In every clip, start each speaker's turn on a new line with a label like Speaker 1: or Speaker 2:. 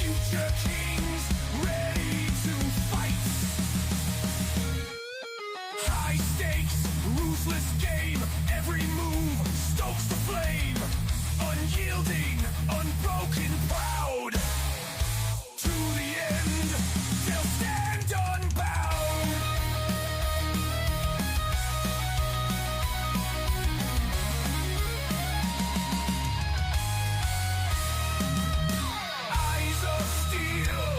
Speaker 1: Future kings ready to fight. High stakes, ruthless game. Every move stokes the flame. Unyielding, unbroken, proud. To the end, they'll stand unbound. Eyes of steel,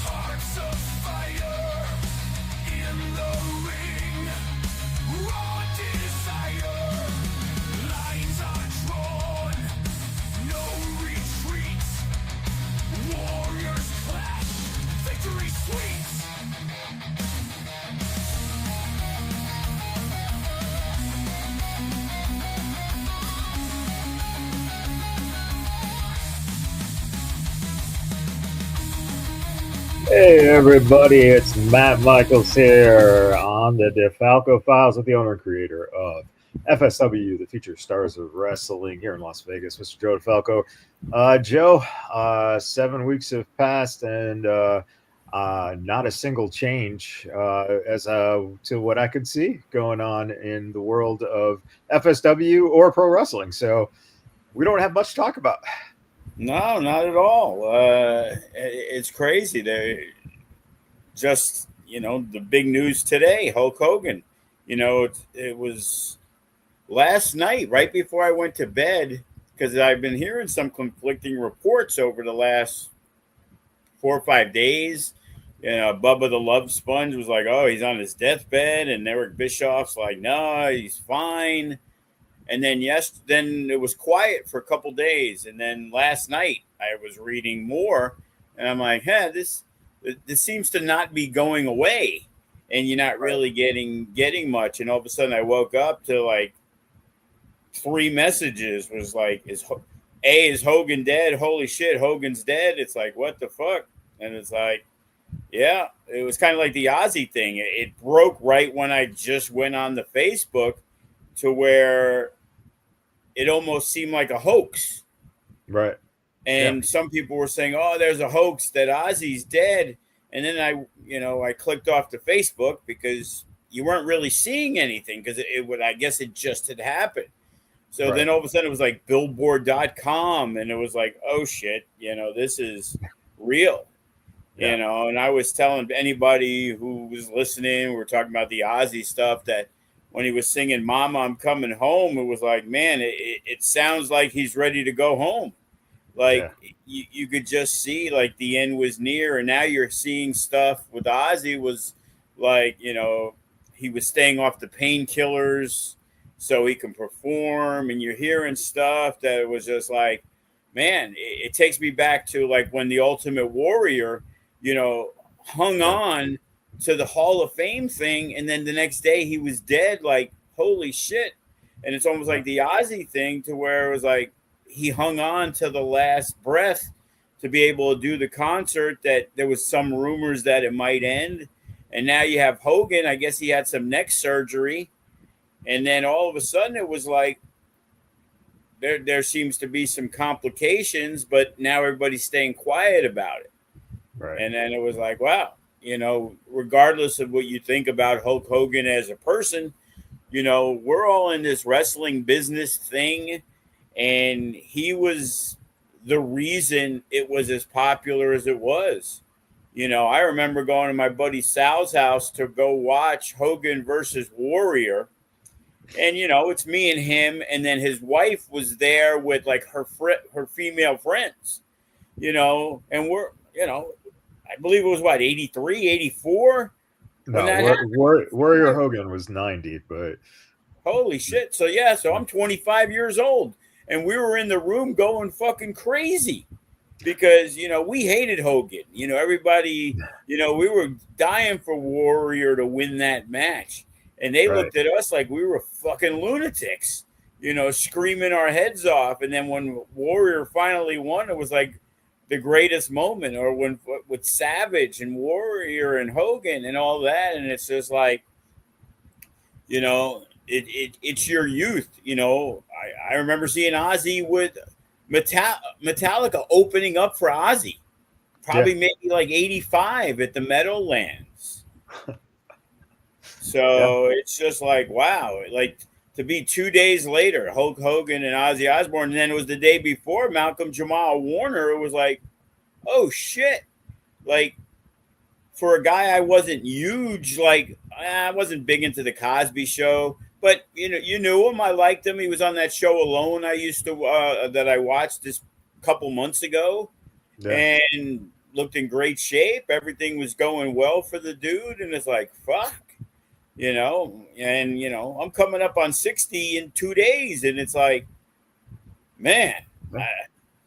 Speaker 1: hearts of fire. In the ring, raw desire. Lines are drawn, no retreat. Warriors clash, victory sweet.
Speaker 2: Hey everybody, it's Matt Michaels here on the DeFalco Files with the owner and creator of FSW, the featured stars of wrestling here in Las Vegas, Mr. Joe DeFalco. Joe, 7 weeks have passed and not a single change as to what I could see going on in the world of FSW or pro wrestling. So we don't have much to talk about.
Speaker 3: No, not at all. It's crazy. They just, the big news today, Hulk Hogan. It was last night, right before I went to bed, because I've been hearing some conflicting reports over the last 4 or 5 days. Bubba the Love Sponge was like, oh, he's on his deathbed. And Eric Bischoff's like, no, he's fine. And then then it was quiet for a couple days, and then last night I was reading more, and I'm like, this seems to not be going away, and you're not really getting much. And all of a sudden I woke up to like 3 messages. Was like, is Hogan dead? Holy shit, Hogan's dead. It's like, what the fuck? And it's like, yeah, it was kind of like the Ozzy thing. It broke right when I just went on the Facebook, to where it almost seemed like a hoax.
Speaker 2: Right.
Speaker 3: And some people were saying, oh, there's a hoax that Ozzy's dead. And then I clicked off the Facebook because you weren't really seeing anything, because I guess it just had happened. So then all of a sudden it was like billboard.com, and it was like, oh shit, this is real. And I was telling anybody who was listening, we were talking about the Ozzy stuff, that when he was singing Mama, I'm Coming Home, it was like, man, it sounds like he's ready to go home. Like, you could just see like the end was near. And now you're seeing stuff with Ozzy was like, he was staying off the painkillers so he can perform. And you're hearing stuff that was just like, man, it takes me back to like when the Ultimate Warrior, hung on to the Hall of Fame thing, and then the next day he was dead. Like, holy shit. And it's almost like the Ozzy thing, to where it was like he hung on to the last breath to be able to do the concert, that there was some rumors that it might end. And now you have Hogan. I guess he had some neck surgery, and then all of a sudden it was like there seems to be some complications, but now everybody's staying quiet about it.
Speaker 2: Right.
Speaker 3: And then it was like, wow, regardless of what you think about Hulk Hogan as a person, we're all in this wrestling business thing, and he was the reason it was as popular as it was. I remember going to my buddy Sal's house to go watch Hogan versus Warrior, and it's me and him, and then his wife was there with like her female friends, and we're, I believe it was what, 83, 84?
Speaker 2: No, Warrior Hogan was 90, but
Speaker 3: holy shit. So I'm 25 years old, and we were in the room going fucking crazy because, we hated Hogan. Everybody, we were dying for Warrior to win that match. And they looked at us like we were fucking lunatics, screaming our heads off. And then when Warrior finally won, it was like the greatest moment. Or when with Savage and Warrior and Hogan and all that. And it's just like, it's your youth. I remember seeing Ozzy with Metallica opening up for Ozzy. probably maybe like 85 at the Meadowlands. So it's just like, wow, like to be 2 days later, Hulk Hogan and Ozzy Osbourne, and then it was the day before Malcolm Jamal Warner. It was like, oh shit. Like for a guy I wasn't huge, like I wasn't big into the Cosby Show, but you knew him. I liked him. He was on that show Alone. I used to that I watched this couple months ago, and looked in great shape. Everything was going well for the dude, and it's like fuck, and I'm coming up on 60 in 2 days, and it's like, man.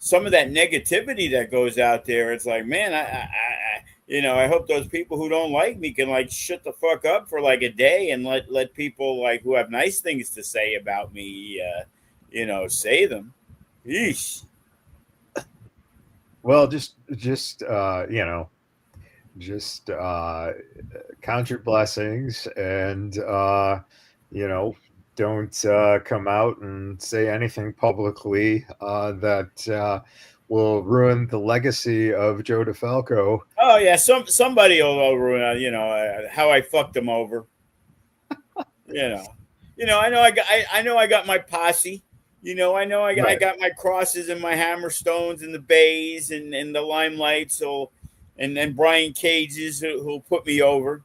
Speaker 3: Some of that negativity that goes out there, it's like, man, I hope those people who don't like me can like shut the fuck up for like a day and let people like who have nice things to say about me, say them. Yeesh.
Speaker 2: Well, just count your blessings, and don't come out and say anything publicly that will ruin the legacy of Joe DeFalco.
Speaker 3: Oh yeah, somebody will ruin how I fucked him over. I know I got my posse. I know I got my crosses and my hammerstones and the bays and the limelight. So, and then Brian Cages who'll put me over.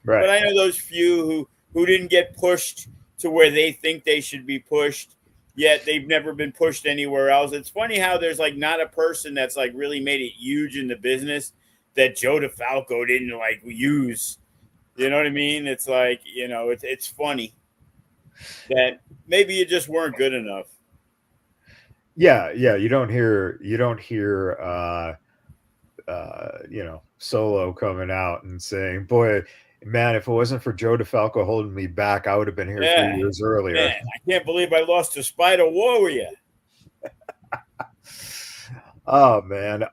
Speaker 2: Right.
Speaker 3: But I know those few who didn't get pushed to where they think they should be pushed, yet they've never been pushed anywhere else. It's funny how there's like not a person that's like really made it huge in the business that Joe DeFalco didn't like use. You know what I mean? It's like, it's funny that maybe you just weren't good enough.
Speaker 2: Yeah. You don't hear Solo coming out and saying, boy, man, if it wasn't for Joe DeFalco holding me back, I would have been here 3 years earlier.
Speaker 3: Man, I can't believe I lost to Spider Warrior.
Speaker 2: Oh man.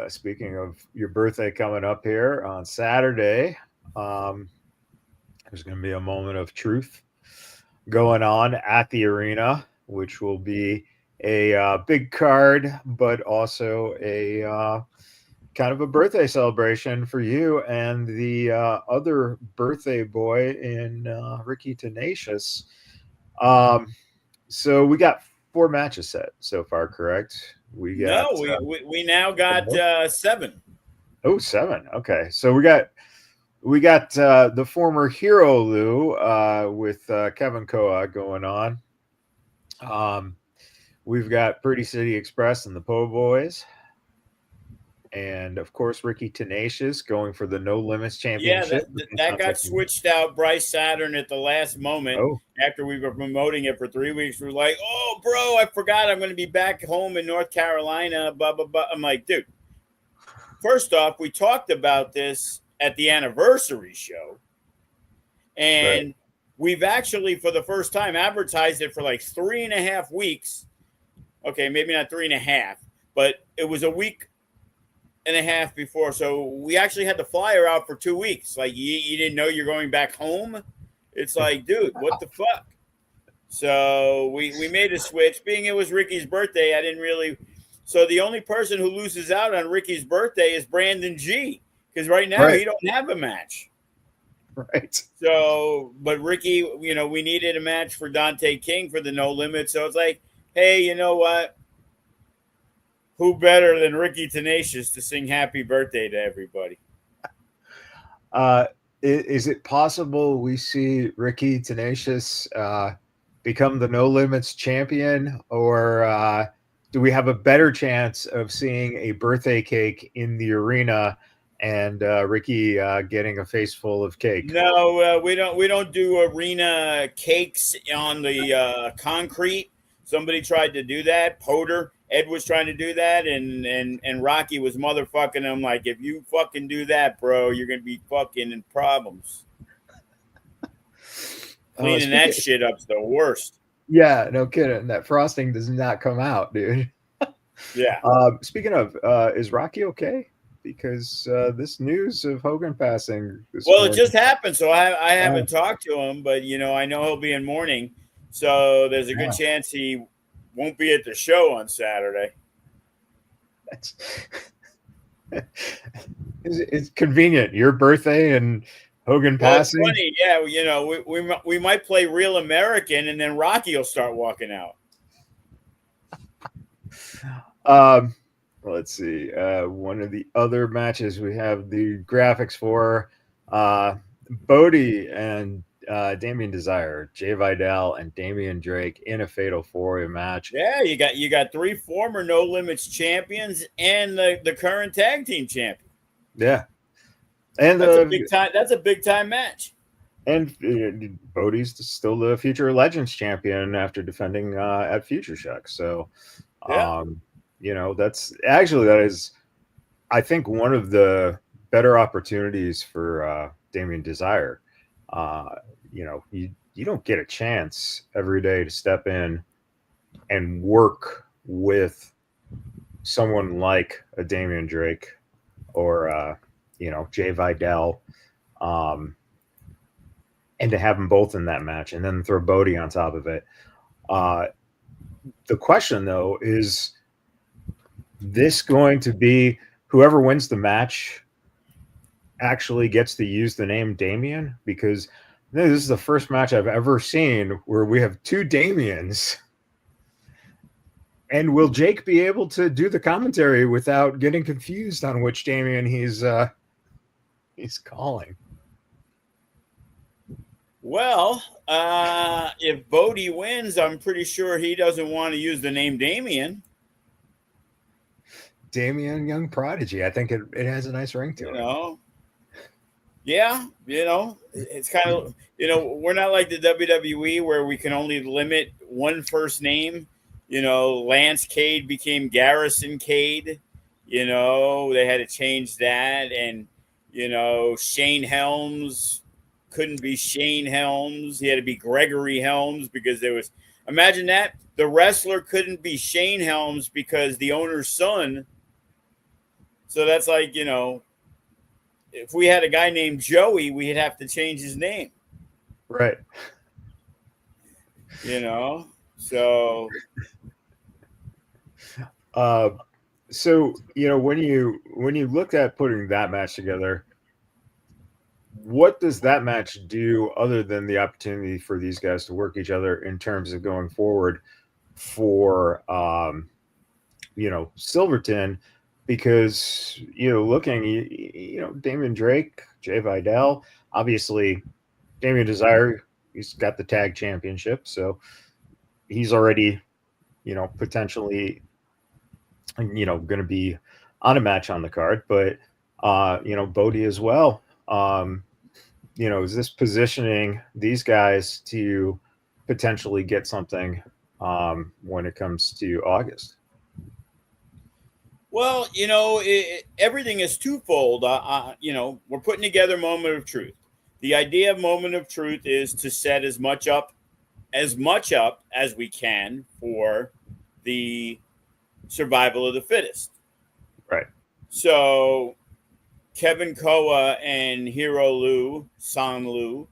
Speaker 2: Speaking of your birthday coming up here on Saturday, there's going to be a moment of truth going on at the arena, which will be a big card, but also a kind of a birthday celebration for you and the other birthday boy in Ricky Tenacious. So we got 4 matches set so far, correct? We
Speaker 3: now got 7.
Speaker 2: Oh, 7. Okay, so we got the former Hero Lou with Kevin Koa going on. We've got Pretty City Express and the Po Boys. And of course, Ricky Tenacious going for the No Limits Championship.
Speaker 3: Yeah, that got switched out. Bryce Saturn at the last moment after we were promoting it for 3 weeks. We were like, "Oh, bro, I forgot I'm going to be back home in North Carolina." Blah blah blah. I'm like, dude. First off, we talked about this at the anniversary show, and we've actually, for the first time, advertised it for like 3.5 weeks. Okay, maybe not 3.5, but it was a week and a half before, so we actually had the flyer out for 2 weeks. Like you didn't know you're going back home. It's like, dude, what the fuck? So we made a switch. Being it was Ricky's birthday, I didn't really. So the only person who loses out on Ricky's birthday is Brandon G, because right now he don't have a match.
Speaker 2: Right.
Speaker 3: So, but Ricky, we needed a match for Dante King for the No Limit. So it's like, hey, you know what? Who better than Ricky Tenacious to sing happy birthday to everybody?
Speaker 2: Is it possible we see Ricky Tenacious become the No Limits champion, or do we have a better chance of seeing a birthday cake in the arena and Ricky getting a face full of cake?
Speaker 3: No, we don't do arena cakes on the concrete. Somebody tried to do that. Ed was trying to do that, and Rocky was motherfucking him like, if you fucking do that, bro, you're gonna be fucking in problems. Cleaning that shit up's the worst.
Speaker 2: Yeah, no kidding. That frosting does not come out, dude.
Speaker 3: Yeah.
Speaker 2: Speaking of, is Rocky okay? Because this news of Hogan passing.
Speaker 3: It just happened, so I haven't talked to him, but I know he'll be in mourning, so there's a good chance he won't be at the show on Saturday.
Speaker 2: It's convenient. Your birthday and Hogan
Speaker 3: Well, it's
Speaker 2: passing.
Speaker 3: funny, yeah. You know, we might play Real American, and then Rocky will start walking out.
Speaker 2: Um, let's see. One of the other matches we have the graphics for Bodie and Damien Desire, Jay Vidal and Damian Drake in a fatal four-way match.
Speaker 3: Yeah, you got three former No Limits champions and the current tag team champion.
Speaker 2: Yeah, and
Speaker 3: That's a big time. That's a big time match.
Speaker 2: and Bodie's still the future Legends champion after defending at Future Shock. So,
Speaker 3: Yeah.
Speaker 2: that's actually that is, I think, one of the better opportunities for Damien Desire. You don't get a chance every day to step in and work with someone like a Damian Drake or Jay Vidal, and to have them both in that match and then throw Bodie on top of it. The question though is this going to be whoever wins the match actually gets to use the name Damien? Because this is the first match I've ever seen where we have two Damiens. And will Jake be able to do the commentary without getting confused on which Damien he's calling?
Speaker 3: Well, if Bodie wins, I'm pretty sure he doesn't want to use the name Damien.
Speaker 2: Damien Young Prodigy. I think it has a nice ring to it.
Speaker 3: Yeah, it's kind of, we're not like the WWE where we can only limit one first name. Lance Cade became Garrison Cade. They had to change that. And, Shane Helms couldn't be Shane Helms. He had to be Gregory Helms because imagine that. The wrestler couldn't be Shane Helms because the owner's son. So that's like, if we had a guy named Joey, we'd have to change his name.
Speaker 2: Right.
Speaker 3: So.
Speaker 2: When you looked at putting that match together, what does that match do other than the opportunity for these guys to work each other in terms of going forward for, Silverton? Because, looking, Damian Drake, Jay Vidal, obviously Damien Desire, he's got the tag championship. So he's already, potentially, going to be on a match on the card, but, Bodie as well. Is this positioning these guys to potentially get something when it comes to August?
Speaker 3: Well, everything is twofold. We're putting together Moment of Truth. The idea of Moment of Truth is to set as much up as we can for the survival of the fittest.
Speaker 2: Right.
Speaker 3: So Kevin Koa and Hiro San Lu,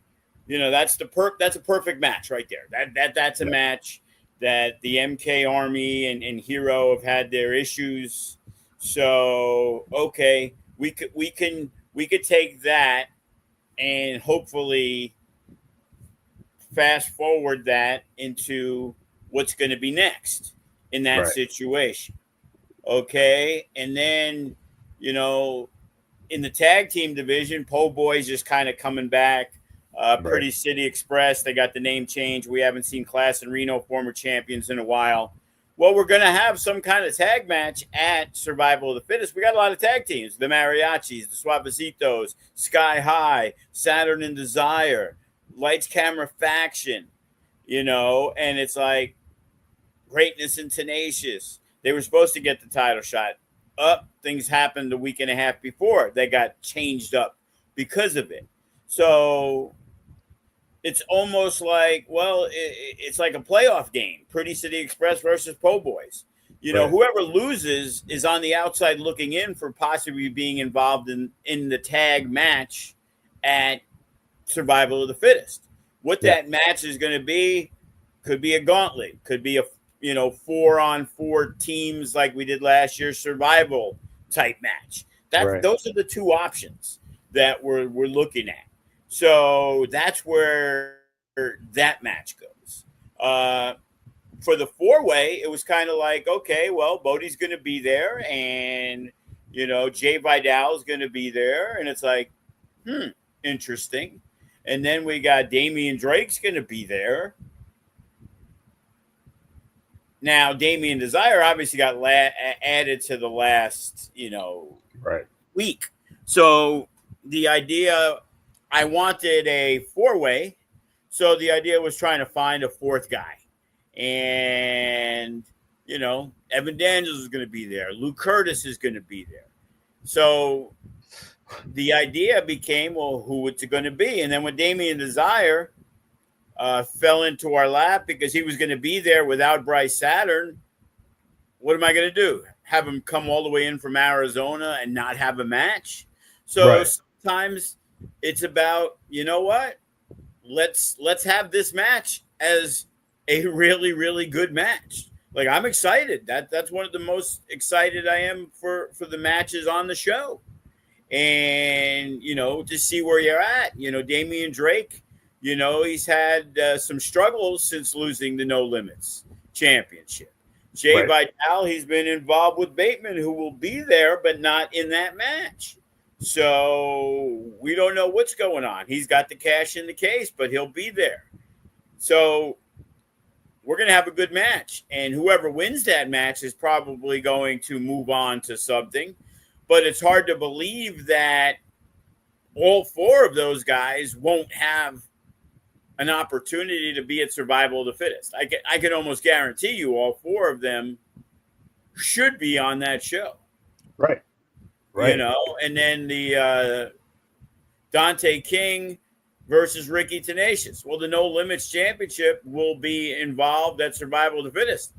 Speaker 3: that's a perfect match right there. That's a match that the MK Army and Hero have had their issues. So okay, we could take that and hopefully fast forward that into what's going to be next in that situation. Okay, and then in the tag team division, Po Boy's just kind of coming back. Pretty City Express, they got the name change. We haven't seen Class and Reno, former champions, in a while. Well, we're going to have some kind of tag match at Survival of the Fittest. We got a lot of tag teams. The Mariachis, the Suavecitos, Sky High, Saturn and Desire, Lights, Camera, Faction, and it's like Greatness and Tenacious. They were supposed to get the title shot. Things happened a week and a half before. They got changed up because of it. So it's almost like, it's like a playoff game. Pretty City Express versus Po Boys. Whoever loses is on the outside looking in for possibly being involved in the tag match at Survival of the Fittest. What that match is going to be could be a gauntlet, could be a 4-on-4 teams like we did last year, survival type match. Those are the two options that we're looking at. So that's where that match goes. For the four-way, it was kind of like, okay, well, Bodie's going to be there, and Jay Vidal's going to be there, and it's like, interesting. And then we got Damian Drake's going to be there. Now, Damian Desire obviously got added to the last, week. So the idea, I wanted a four-way. So the idea was trying to find a fourth guy. And, Evan Daniels is going to be there. Lou Curtis is going to be there. So the idea became, well, who it's going to be? And then when Damian Desire fell into our lap because he was going to be there without Bryce Saturn, what am I going to do? Have him come all the way in from Arizona and not have a match? So sometimes it's about, you know what? Let's have this match as a really, really good match. Like, I'm excited. That's one of the most excited I am for the matches on the show. And, to see where you're at. Damian Drake, he's had some struggles since losing the No Limits Championship. Jay Vidal, he's been involved with Bateman, who will be there, but not in that match. So we don't know what's going on. He's got the cash in the case, but he'll be there. So we're going to have a good match. And whoever wins that match is probably going to move on to something. But it's hard to believe that all four of those guys won't have an opportunity to be at Survival of the Fittest. I can almost guarantee you all four of them should be on that show.
Speaker 2: Right.
Speaker 3: And then the Dante King versus Ricky Tenacious. Well, the No Limits Championship will be involved at Survival of the Fittest.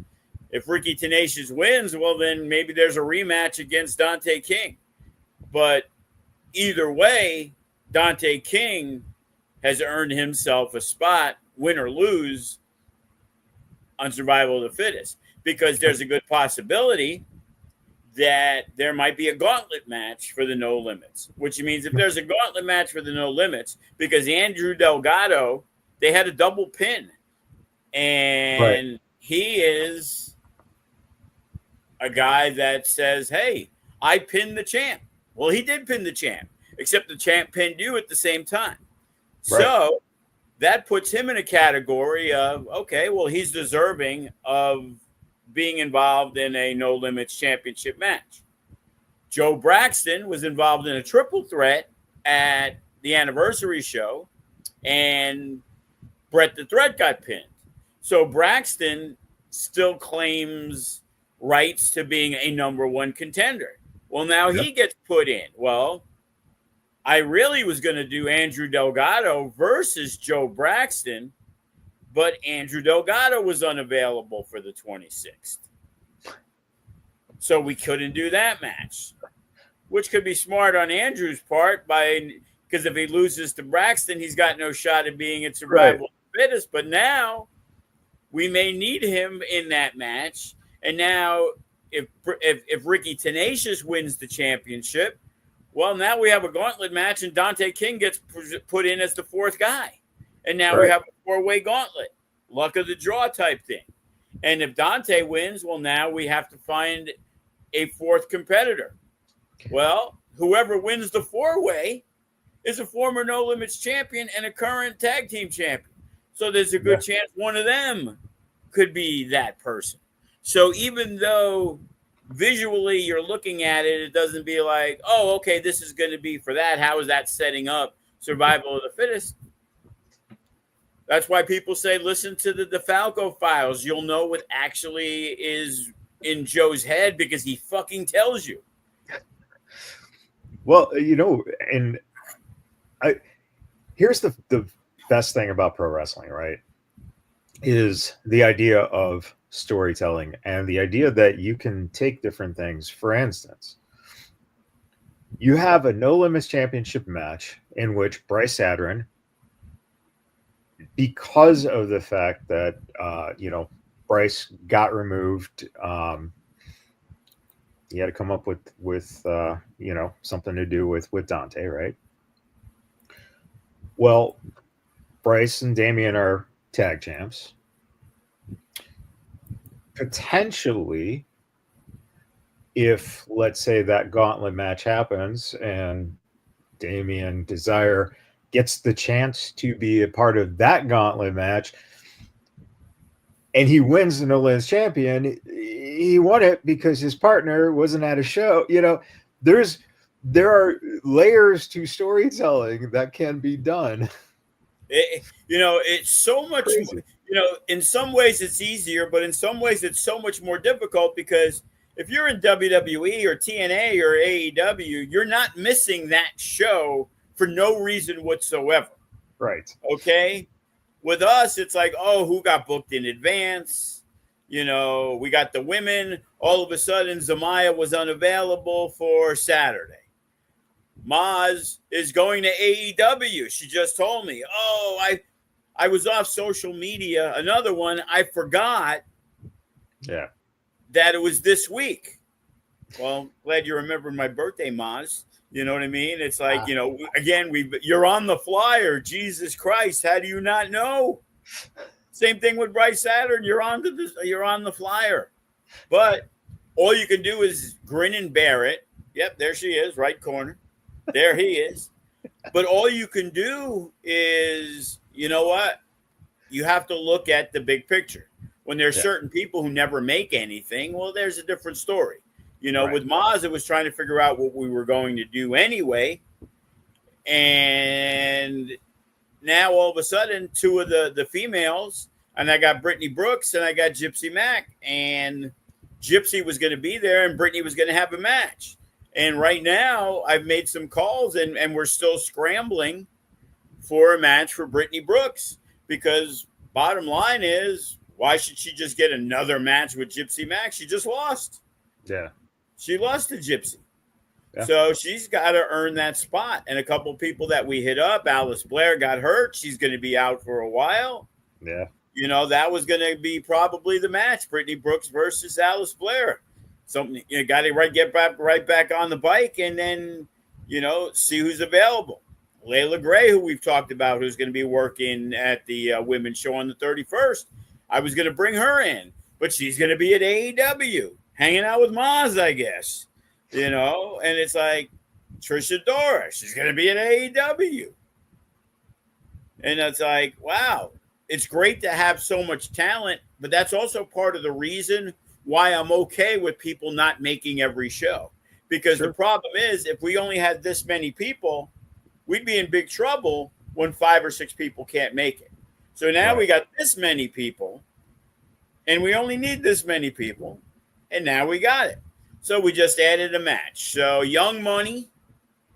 Speaker 3: If Ricky Tenacious wins, well, then maybe there's a rematch against Dante King. But either way, Dante King has earned himself a spot, win or lose, on Survival of the Fittest, because there's a good possibility that there might be a gauntlet match for the No Limits, which means if there's a gauntlet match for the No Limits, because Andrew Delgado, they had a double pin, and he is a guy that says, hey, I pinned the champ. Well, he did pin the champ, except the champ pinned you at the same time. So that puts him in a category of, okay, well, he's deserving of being involved in a No Limits Championship match. Joe Braxton was involved in a triple threat at the anniversary show, and Bret the Threat got pinned. So Braxton still claims rights to being a number one contender. Well, now he gets put in. Well, I really was going to do Andrew Delgado versus Joe Braxton, but Andrew Delgado was unavailable for the 26th. So we couldn't do that match, which could be smart on Andrew's part because if he loses to Braxton, he's got no shot at being at Survival of the Fittest. But now we may need him in that match. And now if Ricky Tenacious wins the championship, well, now we have a gauntlet match, and Dante King gets put in as the fourth guy. And now we have a four-way gauntlet, luck of the draw type thing. And if Dante wins, well, now we have to find a fourth competitor. Well, whoever wins the four-way is a former No Limits champion and a current tag team champion. So there's a good chance one of them could be that person. So even though visually you're looking at it, it doesn't be like, oh, okay, this is going to be for that. How is that setting up Survival of the Fittest? That's why people say, listen to the DeFalco files. You'll know what actually is in Joe's head because he fucking tells you.
Speaker 2: Well, and here's the best thing about pro wrestling, right? Is the idea of storytelling and the idea that you can take different things. For instance, you have a No Limits Championship match in which Bryce Adrin, because of the fact that Bryce got removed he had to come up with something to do with Dante, right? Well, Bryce and Damian are tag champs. Potentially, if let's say that gauntlet match happens and Damian Desire gets the chance to be a part of that gauntlet match and he wins the No Limits champion, he won it because his partner wasn't at a show. There are layers to storytelling that can be done.
Speaker 3: It's so much.
Speaker 2: Crazy.
Speaker 3: In some ways it's easier, but in some ways it's so much more difficult because if you're in WWE or TNA or AEW, you're not missing that show for no reason whatsoever.
Speaker 2: Right.
Speaker 3: Okay. With us, it's like, oh, who got booked in advance? We got the women. All of a sudden, Zamaya was unavailable for Saturday. Maz is going to AEW. She just told me, oh, I was off social media. Another one, I forgot that it was this week. Well, glad you remembered my birthday, Maz. You know what I mean? It's like, again, you're on the flyer. Jesus Christ, how do you not know? Same thing with Bryce Saturn. You're on the flyer. But all you can do is grin and bear it. Yep, there she is, right corner. There he is. But all you can do is, you know what? You have to look at the big picture. When there's certain people who never make anything, well, there's a different story.
Speaker 2: Right.
Speaker 3: With Maz, it was trying to figure out what we were going to do anyway. And now all of a sudden, two of the females, and I got Brittany Brooks and I got Gypsy Mac. And Gypsy was going to be there and Brittany was going to have a match. And right now, I've made some calls and we're still scrambling for a match for Brittany Brooks because bottom line is, why should she just get another match with Gypsy Mac? She just lost.
Speaker 2: Yeah.
Speaker 3: She lost to Gypsy.
Speaker 2: Yeah.
Speaker 3: So she's got to earn that spot. And a couple people that we hit up, Alice Blair got hurt. She's going to be out for a while.
Speaker 2: Yeah.
Speaker 3: That was going to be probably the match, Brittany Brooks versus Alice Blair. Something you got to get right back on the bike and then, see who's available. Layla Gray, who we've talked about, who's going to be working at the women's show on the 31st. I was going to bring her in, but she's going to be at AEW, hanging out with Maz, I guess. And it's like Trisha Dora, she's going to be at AEW. And it's like, wow, it's great to have so much talent, but that's also part of the reason why I'm okay with people not making every show. Because the problem is, if we only had this many people, we'd be in big trouble when 5 or 6 people can't make it. So now we got this many people, and we only need this many people, and now we got it. So we just added a match. So Young Money,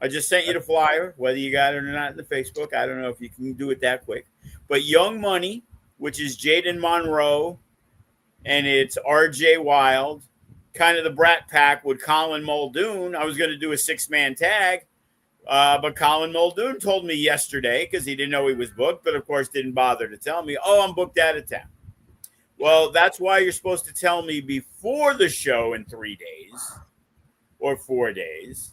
Speaker 3: I just sent you the flyer, whether you got it or not in the Facebook. I don't know if you can do it that quick. But Young Money, which is Jaden Monroe, and it's RJ Wild, kind of the Brat Pack with Colin Muldoon. I was going to do a 6-man tag, but Colin Muldoon told me yesterday, because he didn't know he was booked, but of course didn't bother to tell me, I'm booked out of town. Well, that's why you're supposed to tell me before the show in 3 days or 4 days.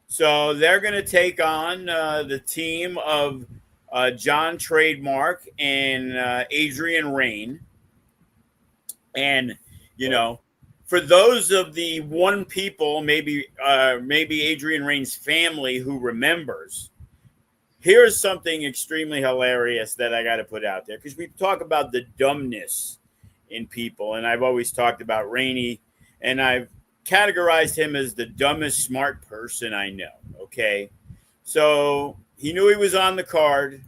Speaker 3: So they're going to take on the team of John Trademark and Adrian Rain. And, for those of the one people, maybe Adrian Rain's family who remembers, here's something extremely hilarious that I got to put out there. Because we talk about the dumbness in people. And I've always talked about Rainey. And I've categorized him as the dumbest smart person I know. Okay. So he knew he was on the card.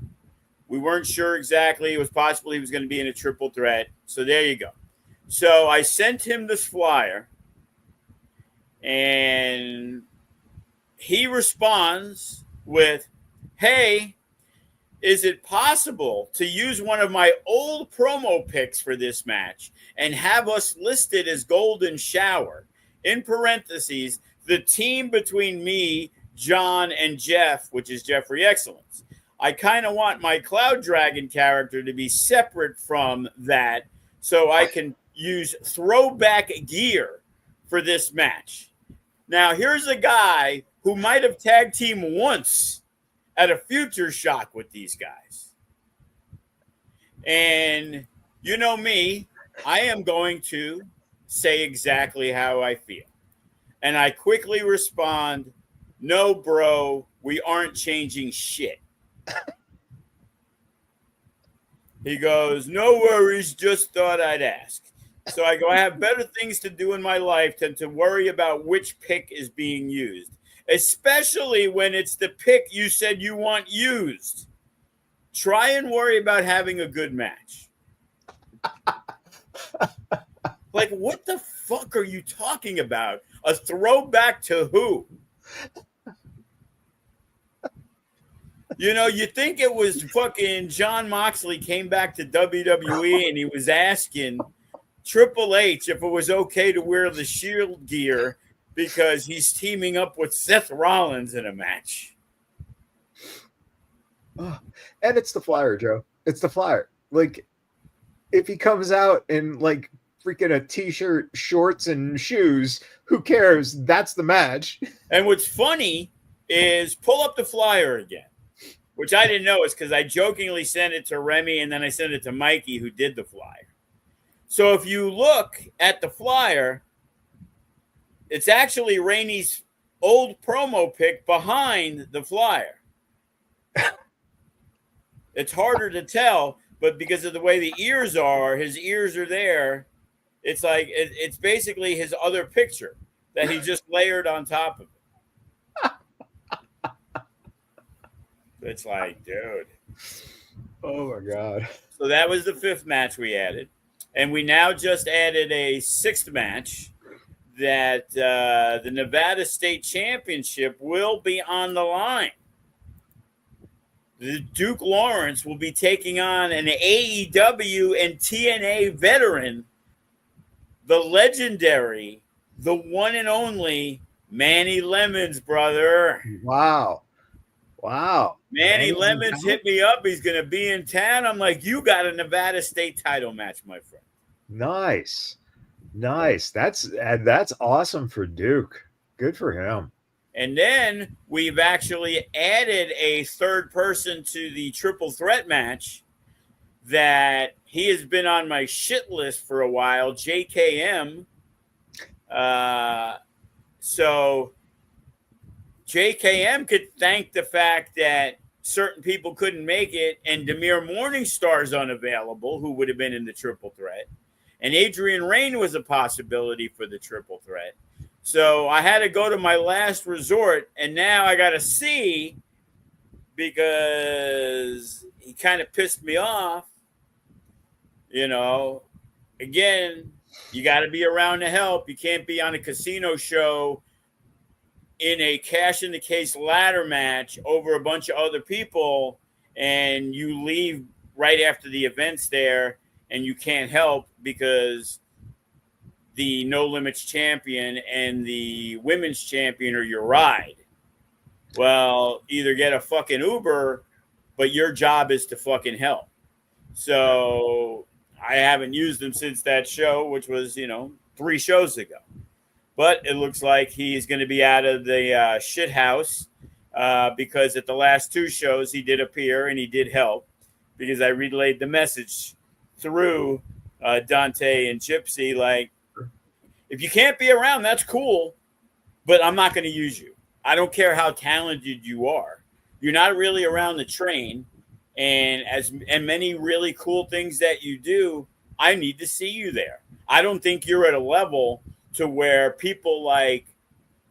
Speaker 3: We weren't sure exactly. It was possible he was going to be in a triple threat. So there you go. So I sent him this flyer, and he responds with, hey, is it possible to use one of my old promo pics for this match and have us listed as Golden Shower? In parentheses, the team between me, John, and Jeff, which is Jeffrey Excellence. I kind of want my Cloud Dragon character to be separate from that so I can use throwback gear for this match. Now, here's a guy who might have tag teamed once at a Future Shock with these guys. And you know me, I am going to say exactly how I feel. And I quickly respond, no, bro, we aren't changing shit. He goes, no worries, just thought I'd ask. So I go, I have better things to do in my life than to worry about which pick is being used, especially when it's the pick you said you want used. Try and worry about having a good match. Like, what the fuck are you talking about? A throwback to who? You know, you think it was fucking John Moxley came back to WWE and he was asking Triple H if it was okay to wear the Shield gear because he's teaming up with Seth Rollins in a match.
Speaker 2: Oh, and it's the Flyer, Joe. It's the Flyer. Like, if he comes out in like freaking a t-shirt, shorts, and shoes, who cares? That's the match.
Speaker 3: And what's funny is pull up the Flyer again, which I didn't know is because I jokingly sent it to Remy and then I sent it to Mikey who did the Flyer. So if you look at the Flyer, it's actually Rainey's old promo pic behind the Flyer. It's harder to tell, but because of the way the ears are, his ears are there. It's like it's basically his other picture that he just layered on top of it. It's like, dude.
Speaker 2: Oh my God.
Speaker 3: So that was the fifth match we added. And we now just added a sixth match that the Nevada State Championship will be on the line. The Duke Lawrence will be taking on an AEW and TNA veteran, the legendary, the one and only Manny Lemons, brother.
Speaker 2: Wow. Wow.
Speaker 3: Manny Lemons hit me up. He's going to be in town. I'm like, you got a Nevada State title match, my friend.
Speaker 2: Nice. That's awesome for Duke. Good for him.
Speaker 3: And then we've actually added a third person to the triple threat match that he has been on my shit list for a while, JKM. So JKM could thank the fact that certain people couldn't make it and Demir Morningstar's unavailable, who would have been in the triple threat. And Adrian Rain was a possibility for the triple threat. So I had to go to my last resort, and now I got to see because he kind of pissed me off. You know, again, you got to be around to help. You can't be on a casino show in a cash in the case ladder match over a bunch of other people, and you leave right after the event's there, and you can't help because the No Limits champion and the women's champion are your ride. Well, either get a fucking Uber, but your job is to fucking help. So I haven't used him since that show, which was, 3 shows ago. But it looks like he's going to be out of the shit house because at the last 2 shows he did appear and he did help because I relayed the message through Dante and Gypsy, like, if you can't be around, that's cool, but I'm not going to use you. I don't care how talented you are. You're not really around the train, and many really cool things that you do, I need to see you there. I don't think you're at a level to where people like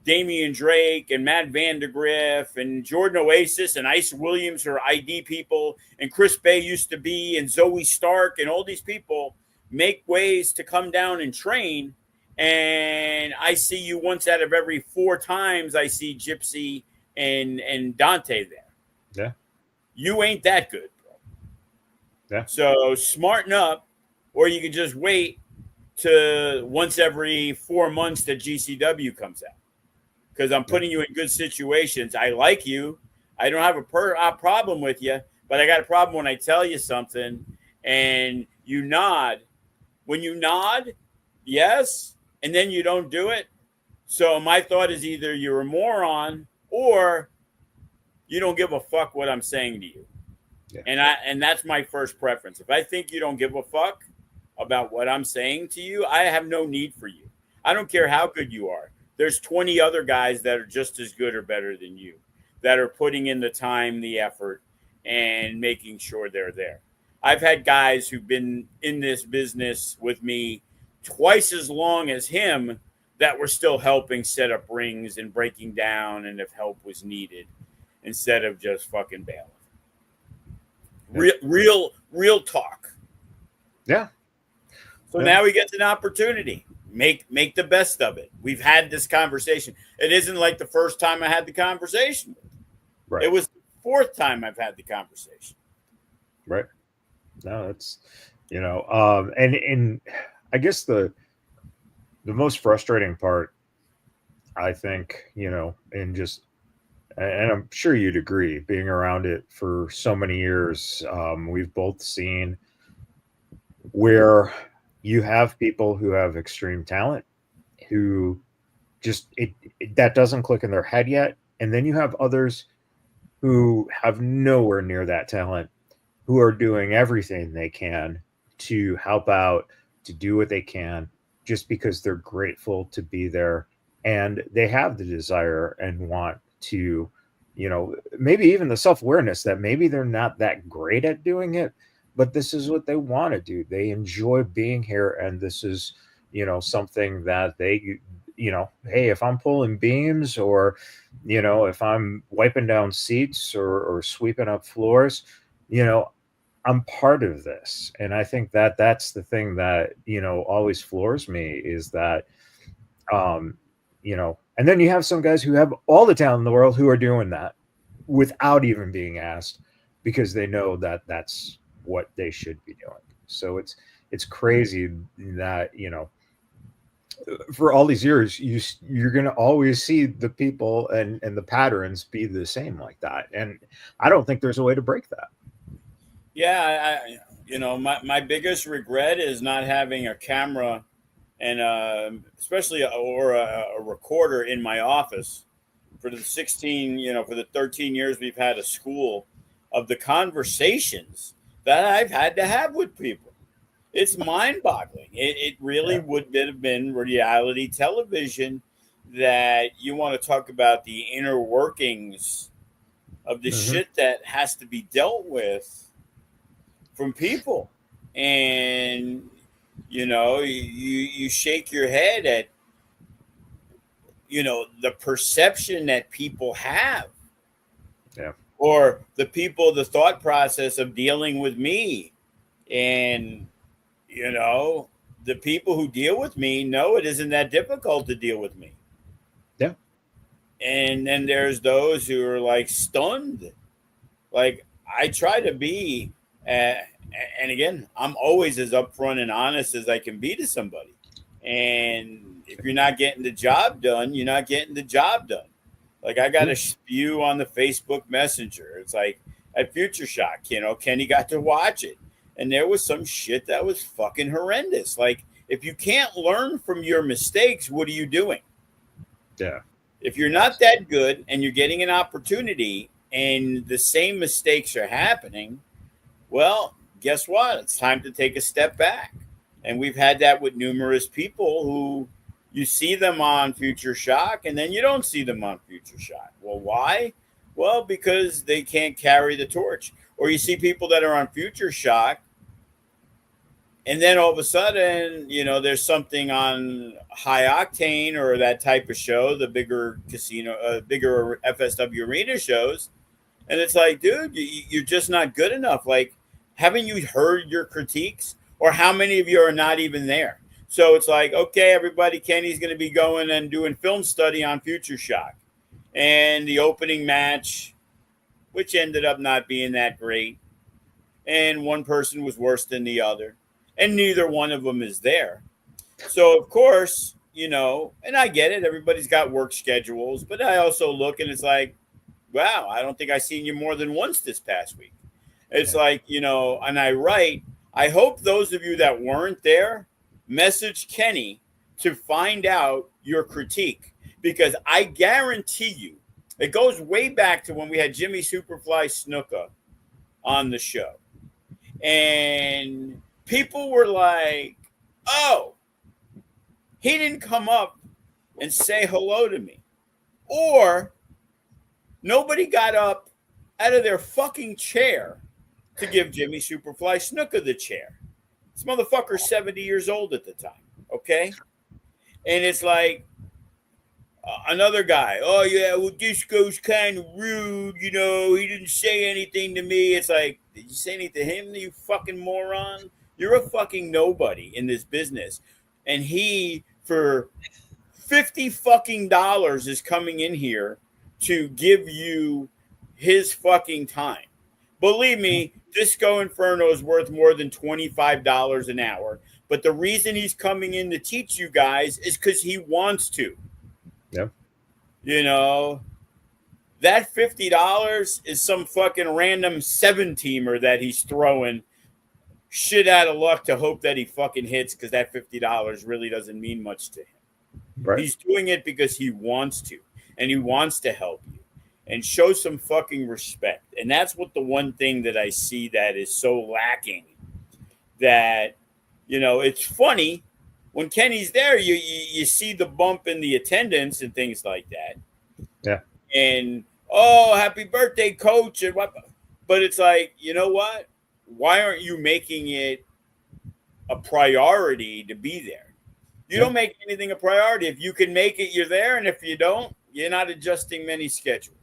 Speaker 3: Damian Drake and Matt Vandergriff and Jordan Oasis and Ice Williams are ID people, and Chris Bay used to be, and Zoe Stark, and all these people make ways to come down and train. And I see you once out of every 4 times I see Gypsy and Dante there.
Speaker 2: Yeah.
Speaker 3: You ain't that good, bro.
Speaker 2: Yeah.
Speaker 3: So smarten up, or you can just wait to once every 4 months that GCW comes out. Because I'm putting you in good situations. I like you. I don't have a problem with you, but I got a problem when I tell you something and you nod. When you nod, yes, and then you don't do it, So my thought is either you're a moron or you don't give a fuck what I'm saying to you.
Speaker 2: Yeah.
Speaker 3: And that's my first preference. If I think you don't give a fuck about what I'm saying to you, I have no need for you. I don't care how good you are. There's 20 other guys that are just as good or better than you that are putting in the time, the effort, and making sure they're there. I've had guys who've been in this business with me twice as long as him that were still helping set up rings and breaking down and if help was needed instead of just fucking bailing. Real talk.
Speaker 2: Yeah.
Speaker 3: So now he gets an opportunity. Make the best of it. We've had this conversation. It isn't like the first time I had the conversation.
Speaker 2: Right.
Speaker 3: It was the fourth time I've had the conversation.
Speaker 2: Right. No, it's, and I guess the most frustrating part, I think, and I'm sure you'd agree, being around it for so many years, we've both seen where you have people who have extreme talent who just that doesn't click in their head yet, and then you have others who have nowhere near that talent, who are doing everything they can to help out, to do what they can, just because they're grateful to be there and they have the desire and want to, maybe even the self-awareness that maybe they're not that great at doing it, but this is what they want to do. They enjoy being here, and this is, something that they, hey, if I'm pulling beams or, if I'm wiping down seats or sweeping up floors, I'm part of this. And I think that that's the thing that, always floors me is that, and then you have some guys who have all the talent in the world who are doing that without even being asked because they know that that's what they should be doing. So it's crazy that, for all these years, you're going to always see the people and the patterns be the same like that. And I don't think there's a way to break that.
Speaker 3: Yeah. My biggest regret is not having a camera and especially a recorder in my office for the 13 years we've had a school of the conversations that I've had to have with people. It's mind-boggling. It really would have been reality television that you want to talk about the inner workings of the shit that has to be dealt with from people. And, you shake your head at, the perception that people have.
Speaker 2: Yeah.
Speaker 3: Or the thought process of dealing with me. And, the people who deal with me know it isn't that difficult to deal with me.
Speaker 2: Yeah.
Speaker 3: And then there's those who are like stunned. Like I try to be, and again, I'm always as upfront and honest as I can be to somebody. And if you're not getting the job done, you're not getting the job done. Like I got a spew on the Facebook Messenger. It's like at Future Shock, Kenny got to watch it. And there was some shit that was fucking horrendous. Like, if you can't learn from your mistakes, what are you doing?
Speaker 2: Yeah.
Speaker 3: If you're not that good and you're getting an opportunity and the same mistakes are happening, well, guess what? It's time to take a step back. And we've had that with numerous people who you see them on Future Shock and then you don't see them on Future Shock. Well, why? Well, because they can't carry the torch. Or you see people that are on Future Shock and then all of a sudden, there's something on High Octane or that type of show, the bigger bigger FSW arena shows. And it's like, dude, you're just not good enough. Like, haven't you heard your critiques? Or how many of you are not even there? So it's like, okay, everybody, Kenny's going to be going and doing film study on Future Shock. And the opening match, which ended up not being that great. And one person was worse than the other. And neither one of them is there. So, of course, and I get it. Everybody's got work schedules. But I also look and it's like, wow, I don't think I've seen you more than once this past week. It's like, and I write, I hope those of you that weren't there message Kenny to find out your critique. because I guarantee you, it goes way back to when we had Jimmy Superfly Snuka on the show. And people were like, oh, he didn't come up and say hello to me. Or nobody got up out of their fucking chair to give Jimmy Superfly Snuka the chair. This motherfucker's 70 years old at the time, okay? And it's like another guy, oh, yeah, well, Disco's kind of rude, you know, he didn't say anything to me. It's like, did you say anything to him, you fucking moron? You're a fucking nobody in this business. And he, for $50 fucking dollars, is coming in here to give you his fucking time. Believe me, Disco Inferno is worth more than $25 an hour. But the reason he's coming in to teach you guys is because he wants to.
Speaker 2: Yeah.
Speaker 3: You know, that $50 is some fucking random 7-teamer that he's throwing shit out of luck to hope that he fucking hits, because that $50 really doesn't mean much to him.
Speaker 2: Right.
Speaker 3: He's doing it because he wants to, and he wants to help you and show some fucking respect. And that's what the one thing that I see that is so lacking, that, you know, it's funny when Kenny's there, you see the bump in the attendance and things like that.
Speaker 2: Yeah.
Speaker 3: And, oh, happy birthday, coach. And what? But it's like, you know what? Why aren't you making it a priority to be there? You don't make anything a priority. If you can make it, you're there. And if you don't, you're not adjusting many schedules.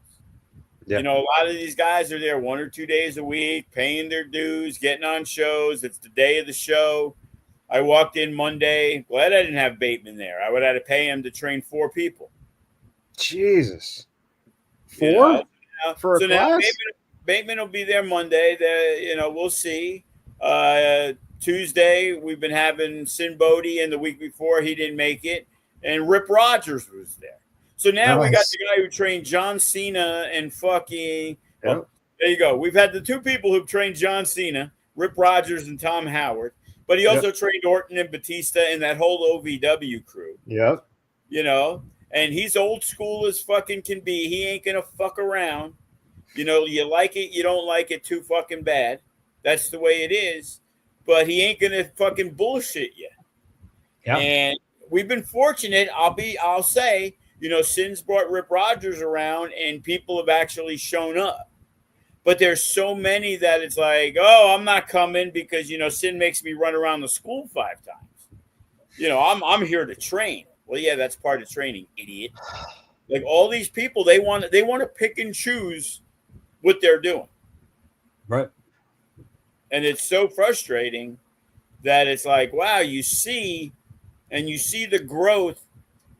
Speaker 3: Yeah. You know, a lot of these guys are there 1 or 2 days a week, paying their dues, getting on shows. It's the day of the show. I walked in Monday. Glad I didn't have Bateman there. I would have to pay him to train 4 people.
Speaker 2: Jesus. 4?
Speaker 3: You know,
Speaker 2: for a class?
Speaker 3: Now Bateman will be there Monday. You know, we'll see. Tuesday, we've been having Sin Bodie, and the week before he didn't make it. And Rip Rogers was there. So now we got the guy who trained John Cena and fucking well, there you go. We've had the 2 people who've trained John Cena, Rip Rogers and Tom Howard, but he also trained Orton and Batista and that whole OVW crew.
Speaker 2: Yep.
Speaker 3: You know, and he's old school as fucking can be. He ain't gonna fuck around. You know, you like it, you don't like it too fucking bad. That's the way it is. But he ain't gonna fucking bullshit you. Yeah. And we've been fortunate. I'll say, you know, Sin's brought Rip Rogers around and people have actually shown up. But there's so many that it's like, oh, I'm not coming because, you know, Sin makes me run around the school 5 times. You know, I'm here to train. Well, yeah, that's part of training, idiot. Like all these people, they want to pick and choose what they're doing.
Speaker 2: Right.
Speaker 3: And it's so frustrating that it's like, wow, you see the growth,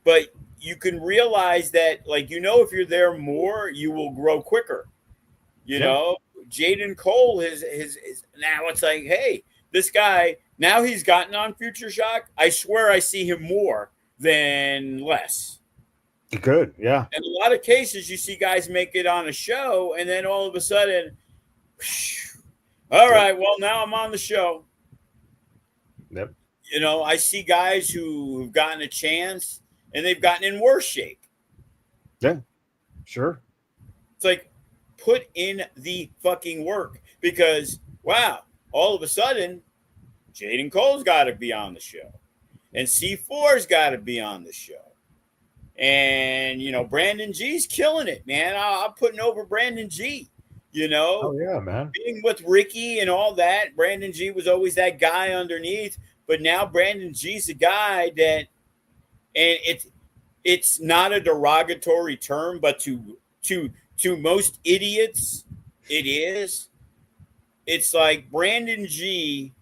Speaker 3: but you can realize that, like, you know, if you're there more, you will grow quicker. You know, Jaden Cole is now it's like, hey, this guy, now he's gotten on Future Shock. I swear I see him more than less.
Speaker 2: Good, yeah.
Speaker 3: In a lot of cases, you see guys make it on a show, and then all of a sudden, all right, well, now I'm on the show.
Speaker 2: Yep.
Speaker 3: You know, I see guys who've gotten a chance, and they've gotten in worse shape.
Speaker 2: Yeah, sure.
Speaker 3: It's like, put in the fucking work, because, wow, all of a sudden, Jaden Cole's got to be on the show. And C4's got to be on the show. And, you know, Brandon G's killing it, man. I'm putting over Brandon G, you know.
Speaker 2: Oh, yeah, man.
Speaker 3: Being with Ricky and all that, Brandon G was always that guy underneath. But now Brandon G's a guy that, and it's not a derogatory term, but to most idiots, it is. It's like Brandon G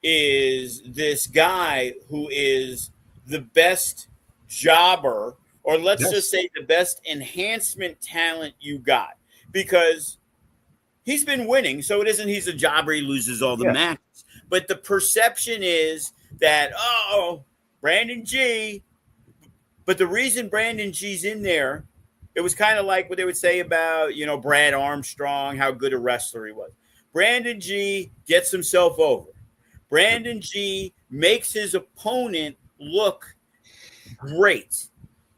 Speaker 3: is this guy who is the best jobber, or let's just say the best enhancement talent you got, because he's been winning. So it isn't he's a jobber, he loses all the matches. But the perception is that, oh, Brandon G. But the reason Brandon G's in there, it was kind of like what they would say about, you know, Brad Armstrong, how good a wrestler he was. Brandon G gets himself over. Brandon G makes his opponent look great.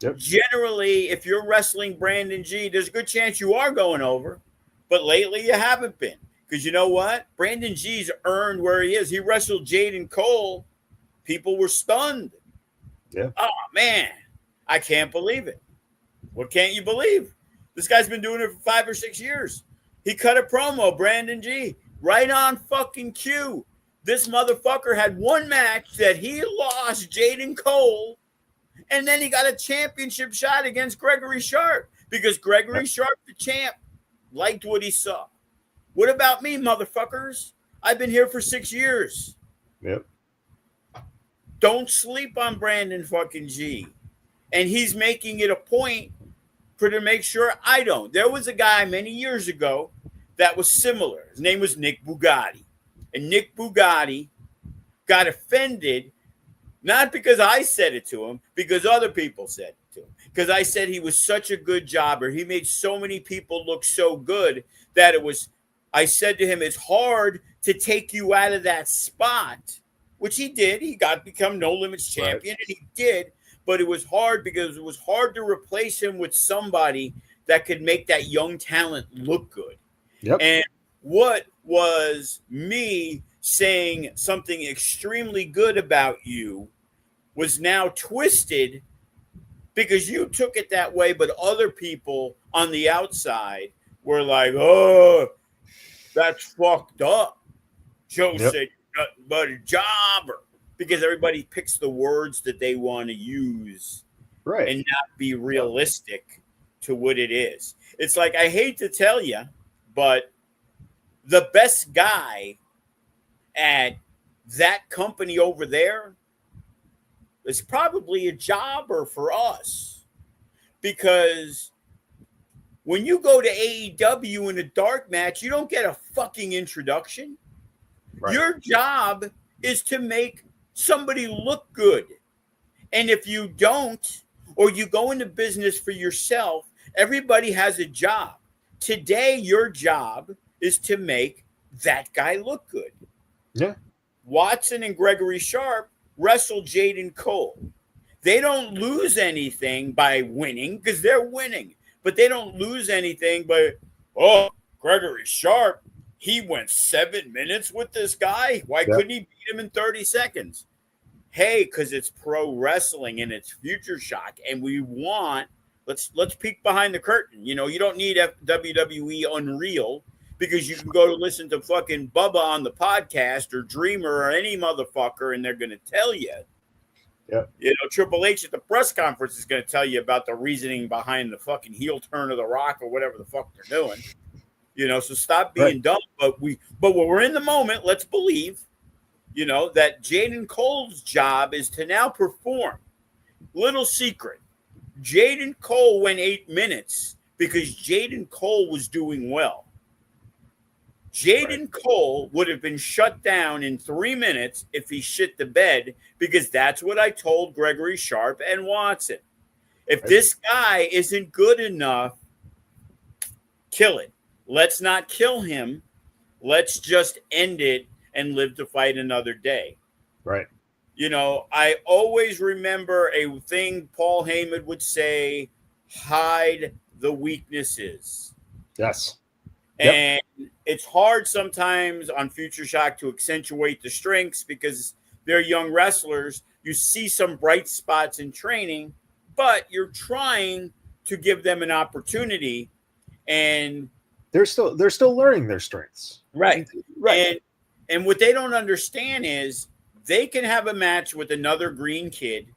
Speaker 2: Yep.
Speaker 3: Generally, if you're wrestling Brandon G, there's a good chance you are going over, but lately you haven't been. Because you know what? Brandon G's earned where he is. He wrestled Jaden Cole. People were stunned.
Speaker 2: Yeah.
Speaker 3: Oh, man. I can't believe it. What can't you believe? This guy's been doing it for 5 or 6 years. He cut a promo, Brandon G, right on fucking cue. This motherfucker had one match that he lost Jaden Cole, and then he got a championship shot against Gregory Sharp because Gregory Sharp, the champ, liked what he saw. What about me, motherfuckers? I've been here for 6 years.
Speaker 2: Yep.
Speaker 3: Don't sleep on Brandon fucking G. And he's making it a point to make sure I don't. There was a guy many years ago that was similar. His name was Nick Bugatti. And Nick Bugatti got offended, not because I said it to him, because other people said it to him. Because I said he was such a good jobber. He made so many people look so good that I said to him, it's hard to take you out of that spot, which he did. He become No Limits champion, and he did. But it was hard because it was hard to replace him with somebody that could make that young talent look good.
Speaker 2: Yep.
Speaker 3: And what was me saying something extremely good about you was now twisted because you took it that way, but other people on the outside were like, oh, that's fucked up. Joe said you're nothing but a jobber. Because everybody picks the words that they want to use and not be realistic to what it is. It's like, I hate to tell you, but the best guy at that company over there is probably a jobber for us. Because when you go to AEW in a dark match, you don't get a fucking introduction. Right. Your job is to make somebody look good. And if you don't, or you go into business for yourself, everybody has a job. Today, your job is to make that guy look good.
Speaker 2: Yeah.
Speaker 3: Watson and Gregory Sharp wrestled Jaden Cole. They don't lose anything by winning because they're winning, but they don't lose anything by, oh, Gregory Sharp, he went 7 minutes with this guy. Why couldn't he beat him in 30 seconds? Hey, because it's pro wrestling and it's Future Shock, and we want let's peek behind the curtain. You know, you don't need WWE Unreal because you can go listen to fucking Bubba on the podcast or Dreamer or any motherfucker, and they're going to tell you.
Speaker 2: Yeah.
Speaker 3: You know, Triple H at the press conference is going to tell you about the reasoning behind the fucking heel turn of the Rock or whatever the fuck they're doing. You know, so stop being dumb. But when we're in the moment, let's believe, you know, that Jaden Cole's job is to now perform. Little secret. Jaden Cole went 8 minutes because Jaden Cole was doing well. Jaden Cole would have been shut down in 3 minutes if he shit the bed, because that's what I told Gregory Sharp and Watson. If this guy isn't good enough, kill it. Let's not kill him. Let's just end it and live to fight another day.
Speaker 2: Right.
Speaker 3: You know, I always remember a thing Paul Heyman would say, hide the weaknesses.
Speaker 2: Yes.
Speaker 3: And it's hard sometimes on Future Shock to accentuate the strengths because they're young wrestlers. You see some bright spots in training, but you're trying to give them an opportunity, and
Speaker 2: they're still learning their strengths.
Speaker 3: Right. And what they don't understand is they can have a match with another green kid,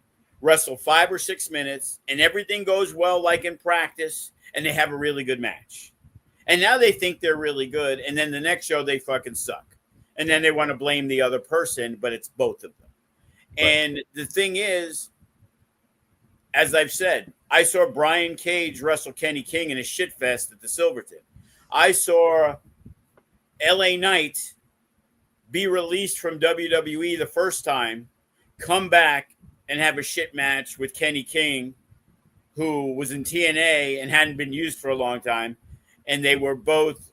Speaker 3: wrestle 5 or 6 minutes, and everything goes well like in practice, and they have a really good match. And now they think they're really good, and then the next show they fucking suck. And then they want to blame the other person, but it's both of them. Right. And the thing is, as I've said, I saw Brian Cage wrestle Kenny King in a shit fest at the Silverton. I saw LA Knight be released from WWE the first time, come back and have a shit match with Kenny King, who was in TNA and hadn't been used for a long time. And they were both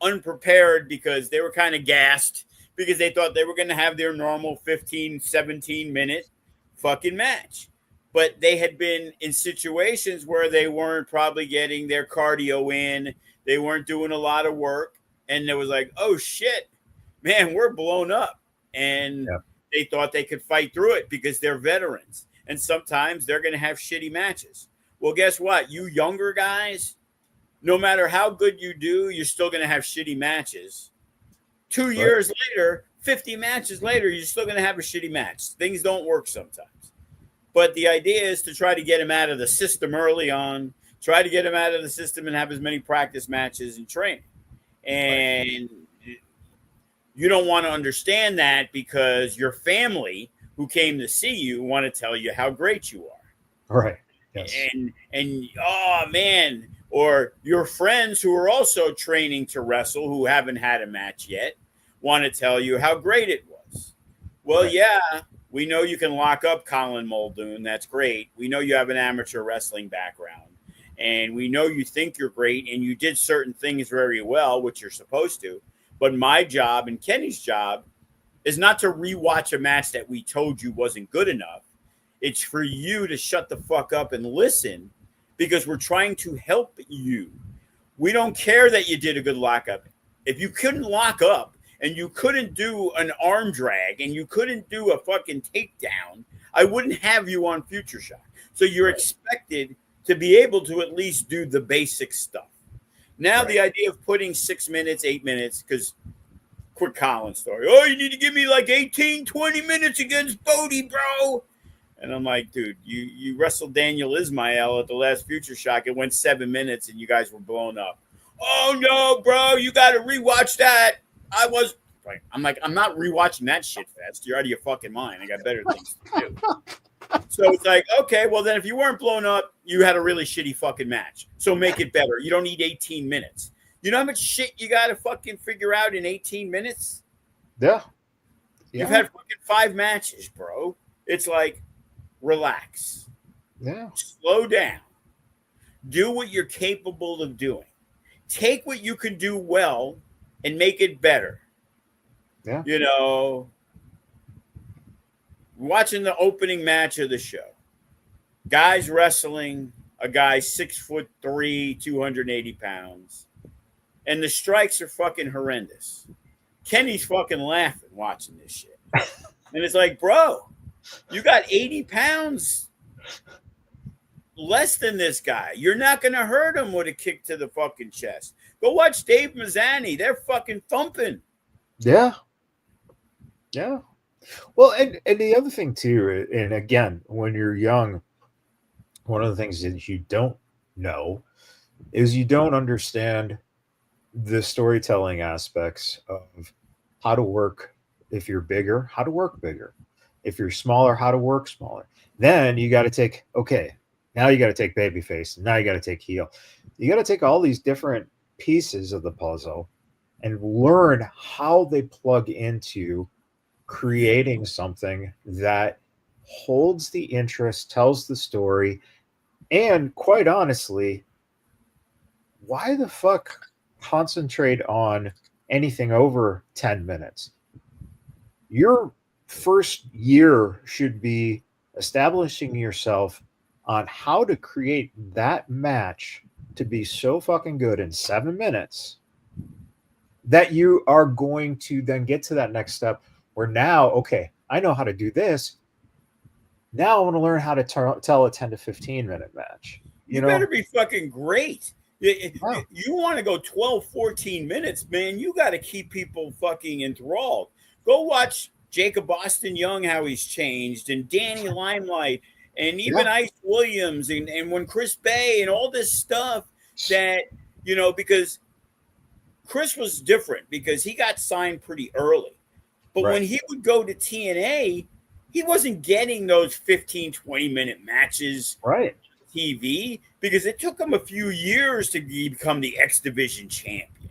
Speaker 3: unprepared because they were kind of gassed because they thought they were going to have their normal 15, 17-minute fucking match. but they had been in situations where they weren't probably getting their cardio in. They weren't doing a lot of work. And it was like, oh shit, man, we're blown up. And
Speaker 2: Yeah.
Speaker 3: they thought they could fight through it because they're veterans. And sometimes they're going to have shitty matches. Well, guess what? You younger guys, no matter how good you do, you're still going to have shitty matches. 2 years later, 50 matches later, you're still going to have a shitty match. Things don't work sometimes. But the idea is to try to get him out of the system early on, try to get him out of the system and have as many practice matches and training. And you don't want to understand that because your family who came to see you want to tell you how great you are.
Speaker 2: Right. Yes.
Speaker 3: And oh man, or your friends who are also training to wrestle who haven't had a match yet want to tell you how great it was. Well,
Speaker 2: Right.
Speaker 3: yeah, we know you can lock up Colin Muldoon. That's great. We know you have an amateur wrestling background. And we know you think you're great and you did certain things very well, which you're supposed to. But my job and Kenny's job is not to rewatch a match that we told you wasn't good enough. It's for you to shut the fuck up and listen because we're trying to help you. We don't care that you did a good lockup. If you couldn't lock up and you couldn't do an arm drag and you couldn't do a fucking takedown, I wouldn't have you on Future Shock. So you're expected to be able to at least do the basic stuff. Now, the idea of putting 6 minutes, 8 minutes, because quick Collins story. Oh, you need to give me like 18, 20 minutes against Bodie, bro. And I'm like, dude, you wrestled Daniel Ismail at the last Future Shock. It went 7 minutes and you guys were blown up. Oh, no, bro, you got to rewatch that. I'm like, I'm not rewatching that shit fest. You're out of your fucking mind. I got better things to do. So it's like, okay, well, then if you weren't blown up, you had a really shitty fucking match. So make it better. You don't need 18 minutes. You know how much shit you got to fucking figure out in 18 minutes?
Speaker 2: Yeah.
Speaker 3: You've had fucking 5 matches, bro. It's like, relax.
Speaker 2: Yeah.
Speaker 3: Slow down. Do what you're capable of doing. Take what you can do well and make it better.
Speaker 2: Yeah.
Speaker 3: You know, watching the opening match of the show. Guys wrestling a guy 6'3", 280 pounds. And the strikes are fucking horrendous. Kenny's fucking laughing watching this shit. And it's like, bro, you got 80 pounds less than this guy. You're not going to hurt him with a kick to the fucking chest. Go watch Dave Mazzani. They're fucking thumping.
Speaker 2: Yeah. Yeah. Well, and the other thing too, and again, when you're young, one of the things that you don't know is you don't understand the storytelling aspects of how to work. If you're bigger, how to work bigger. If you're smaller, how to work smaller. Then you got to take, now you got to take babyface. Now you got to take heel. You got to take all these different pieces of the puzzle and learn how they plug into creating something that holds the interest, tells the story, and quite honestly, why the fuck concentrate on anything over 10 minutes? Your first year should be establishing yourself on how to create that match to be so fucking good in 7 minutes that you are going to then get to that next step where now, okay, I know how to do this. Now I want to learn how to tell a 10 to 15 minute match.
Speaker 3: You
Speaker 2: know?
Speaker 3: better be fucking great. You want to go 12, 14 minutes, man. You got to keep people fucking enthralled. Go watch Jacob Austin Young, how he's changed, and Danny Limelight, and even Ice Williams, and when Chris Bay, and all this stuff that, you know, because Chris was different because he got signed pretty early. But when he would go to TNA, he wasn't getting those 15, 20-minute matches on TV because it took him a few years to become the X Division champion.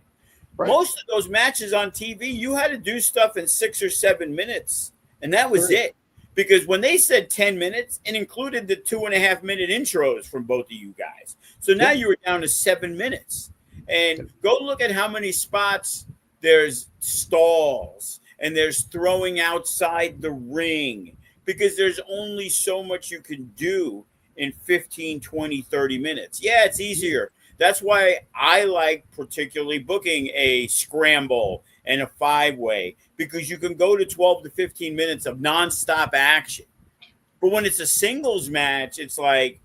Speaker 3: Right. Most of those matches on TV, you had to do stuff in 6 or 7 minutes, and that was it. Because when they said 10 minutes, it included the 2.5-minute intros from both of you guys. So now you were down to 7 minutes. And go look at how many spots there's stalls, and there's throwing outside the ring. because there's only so much you can do in 15, 20, 30 minutes. Yeah, it's easier. That's why I like particularly booking a scramble and a five-way, because you can go to 12 to 15 minutes of nonstop action. But when it's a singles match, it's like,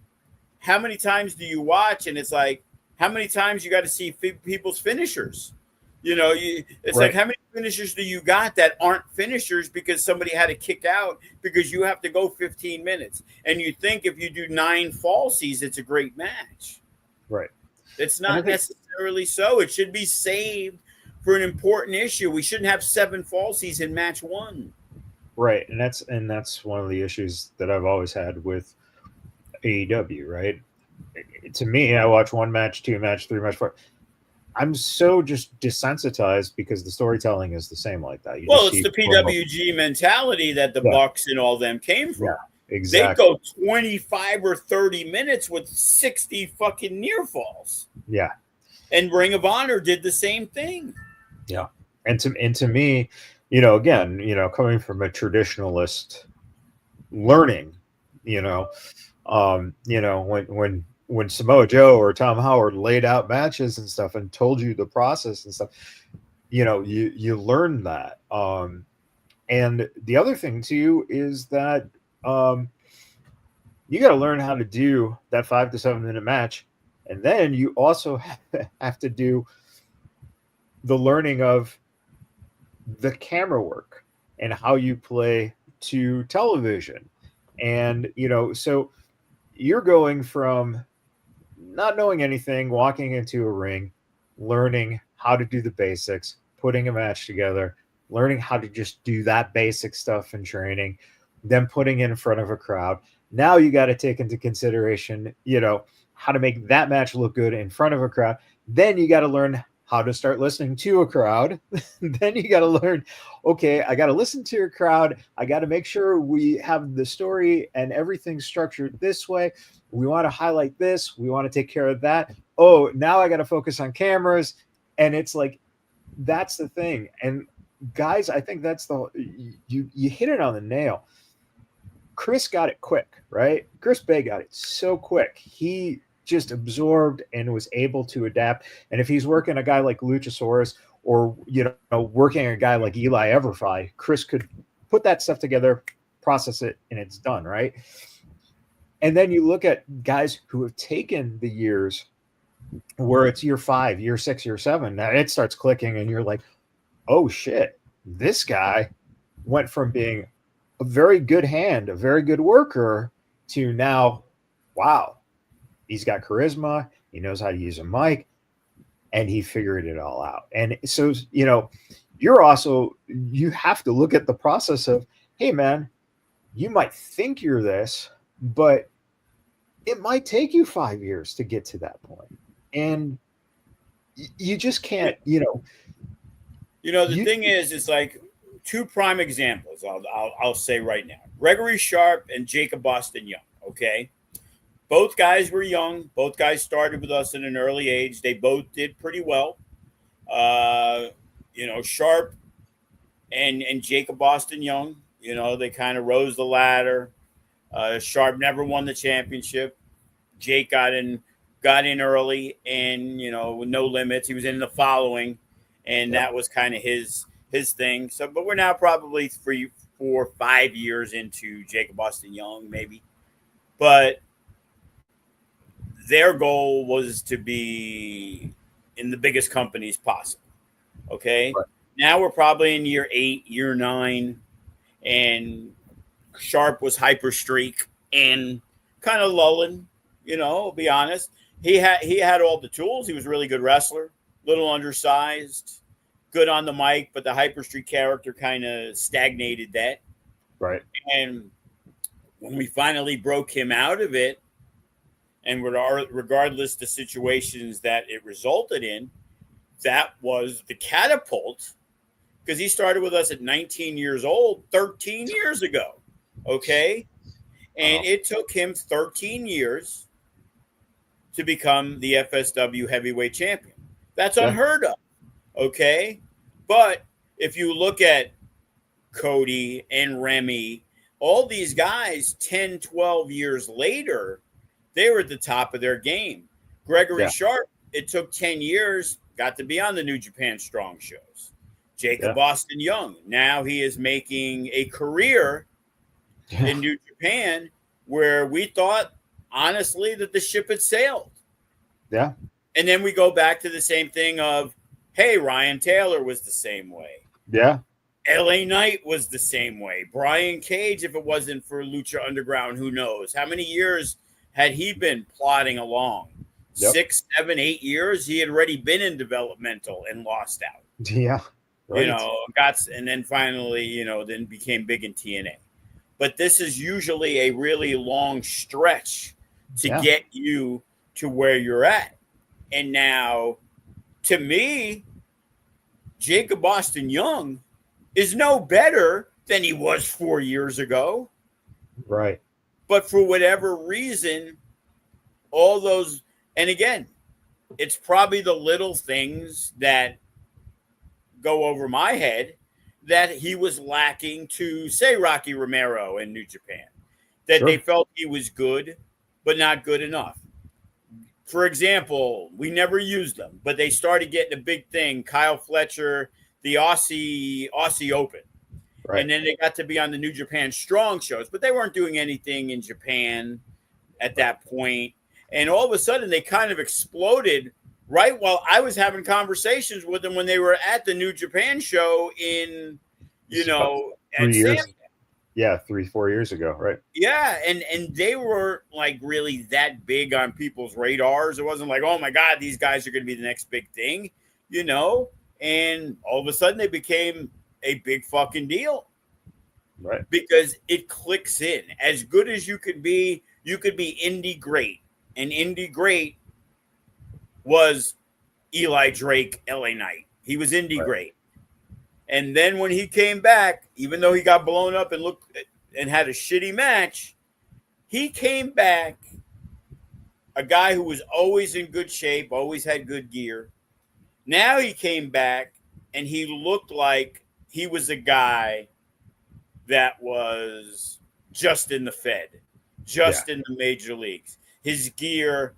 Speaker 3: how many times do you watch? And it's like, how many times you got to see people's finishers? It's like,
Speaker 2: Right.
Speaker 3: how many finishers do you got that aren't finishers because somebody had to kick out because you have to go 15 minutes? And you think if you do 9 falsies, it's a great match.
Speaker 2: Right.
Speaker 3: It's
Speaker 2: And I
Speaker 3: not
Speaker 2: think
Speaker 3: necessarily so. It should be saved for an important issue. We shouldn't have 7 falsies in match 1.
Speaker 2: right, and that's one of the issues that I've always had with AEW. Right. To me, I watch 1 match, 2 match, 3 match, 4. I'm so just desensitized because the storytelling is the same like that. You
Speaker 3: Well,
Speaker 2: just
Speaker 3: it's
Speaker 2: see
Speaker 3: the PWG mentality that the
Speaker 2: Yeah.
Speaker 3: Bucks and all them came from.
Speaker 2: Yeah,
Speaker 3: They
Speaker 2: exactly.
Speaker 3: go 25 or 30 minutes with 60 fucking near falls.
Speaker 2: Yeah,
Speaker 3: And Ring of Honor did the same thing.
Speaker 2: yeah. And to me, again, coming from a traditionalist learning, when Samoa Joe or Tom Howard laid out matches and stuff and told you the process and stuff, you learn that. And the other thing too is that you got to learn how to do that 5 to 7 minute match, and then you also have to do the learning of the camera work and how you play to television. And so you're going from not knowing anything, walking into a ring, learning how to do the basics, putting a match together, learning how to just do that basic stuff in training, then putting it in front of a crowd. Now you got to take into consideration, how to make that match look good in front of a crowd. Then you got to learn how to start listening to a crowd. Then you got to learn, okay, I got to listen to a crowd. I got to make sure we have the story and everything structured this way. We want to highlight this. We want to take care of that. Oh, now I got to focus on cameras. And it's like, that's the thing. And guys, I think that's you hit it on the nail. Chris got it quick, right? Chris Bay got it so quick. He just absorbed and was able to adapt. And if he's working a guy like Luchasaurus or, working a guy like Eli Everfi, Chris could put that stuff together, process it, and it's done, right? And then you look at guys who have taken the years where it's year 5, year 6, year 7, now it starts clicking and you're like, oh shit, this guy went from being a very good hand, a very good worker, to now, wow, he's got charisma, he knows how to use a mic, and he figured it all out. And so, you have to look at the process of, hey man, you might think you're this, but it might take you 5 years to get to that point. And you just can't,
Speaker 3: The thing is, it's like 2 prime examples. I'll say right now: Gregory Sharp and Jacob Boston Young. Okay, both guys were young. Both guys started with us at an early age. They both did pretty well. Sharp and Jacob Boston Young. They kind of rose the ladder. Sharp never won the championship. Jake got in early, and with no limits, he was in the following, and that was kind of his thing. So, but we're now probably 3, 4, 5 years into Jacob Boston Young, maybe. But their goal was to be in the biggest companies possible. Okay,
Speaker 2: Right.
Speaker 3: Now we're probably in year 8, year 9, and Sharp was hyper streak and kind of lulling. I'll be honest. He had all the tools. He was a really good wrestler, little undersized, good on the mic, but the hyper streak character kind of stagnated that.
Speaker 2: right.
Speaker 3: And when we finally broke him out of it, and regardless the situations that it resulted in, that was the catapult, because he started with us at 19 years old, 13 years ago. Okay. And it took him 13 years to become the FSW heavyweight champion. That's unheard of. Okay. But if you look at Cody and Remy, all these guys 10, 12 years later, they were at the top of their game. Gregory Sharp, it took 10 years, got to be on the New Japan Strong shows. Jacob Austin Young, now he is making a career in New Japan where we thought, honestly, that the ship had sailed.
Speaker 2: Yeah.
Speaker 3: And then we go back to the same thing of, hey, Ryan Taylor was the same way.
Speaker 2: Yeah.
Speaker 3: LA Knight was the same way. Brian Cage, if it wasn't for Lucha Underground, who knows? How many years had he been plodding along? 6, 7, 8 years? He had already been in developmental and lost out.
Speaker 2: Yeah. Right.
Speaker 3: And then finally, then became big in TNA. But this is usually a really long stretch to get you to where you're at. And now, to me, Jacob Austin Young is no better than he was 4 years ago.
Speaker 2: Right.
Speaker 3: But for whatever reason, all those, and again, it's probably the little things that go over my head that he was lacking to, say, Rocky Romero in New Japan. That they felt he was good, but not good enough. For example, we never used them, but they started getting a big thing. Kyle Fletcher, the Aussie Open. Right. And then they got to be on the New Japan Strong shows, but they weren't doing anything in Japan at that point. And all of a sudden, they kind of exploded right while I was having conversations with them when they were at the New Japan show in,
Speaker 2: 3 years. Yeah, 3-4 years ago, right?
Speaker 3: Yeah, and they were like really that big on people's radars. It wasn't like, oh my God, these guys are going to be the next big thing, And all of a sudden, they became a big fucking deal,
Speaker 2: right?
Speaker 3: Because it clicks in. As good as you could be indie great, and indie great was Eli Drake, LA Knight. He was indie great. And then when he came back, even though he got blown up and had a shitty match, he came back a guy who was always in good shape, always had good gear. Now he came back and he looked like he was a guy that was just in the Fed, just in the major leagues. His gear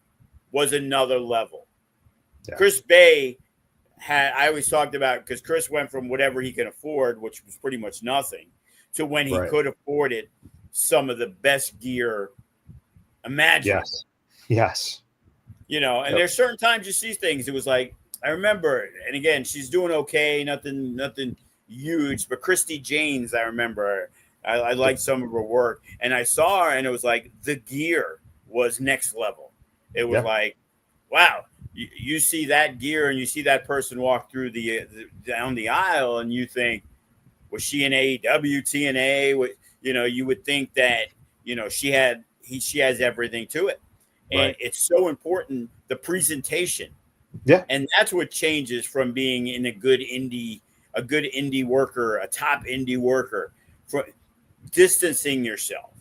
Speaker 3: was another level. Yeah. Chris Bay I always talked about, because Chris went from whatever he could afford, which was pretty much nothing, to when he could afford it, some of the best gear imaginable.
Speaker 2: Yes.
Speaker 3: And there's certain times you see things. It was like, I remember, and again, she's doing okay, nothing huge, but Christy Janes, I remember, I liked some of her work, and I saw her, and it was like the gear was next level. It was like, wow. You see that gear and you see that person walk through down the aisle, and you think, was she in AEW, TNA? You would think that she has everything to it, and it's so important, the presentation, and that's what changes from being in a good indie worker, a top indie worker, for distancing yourself,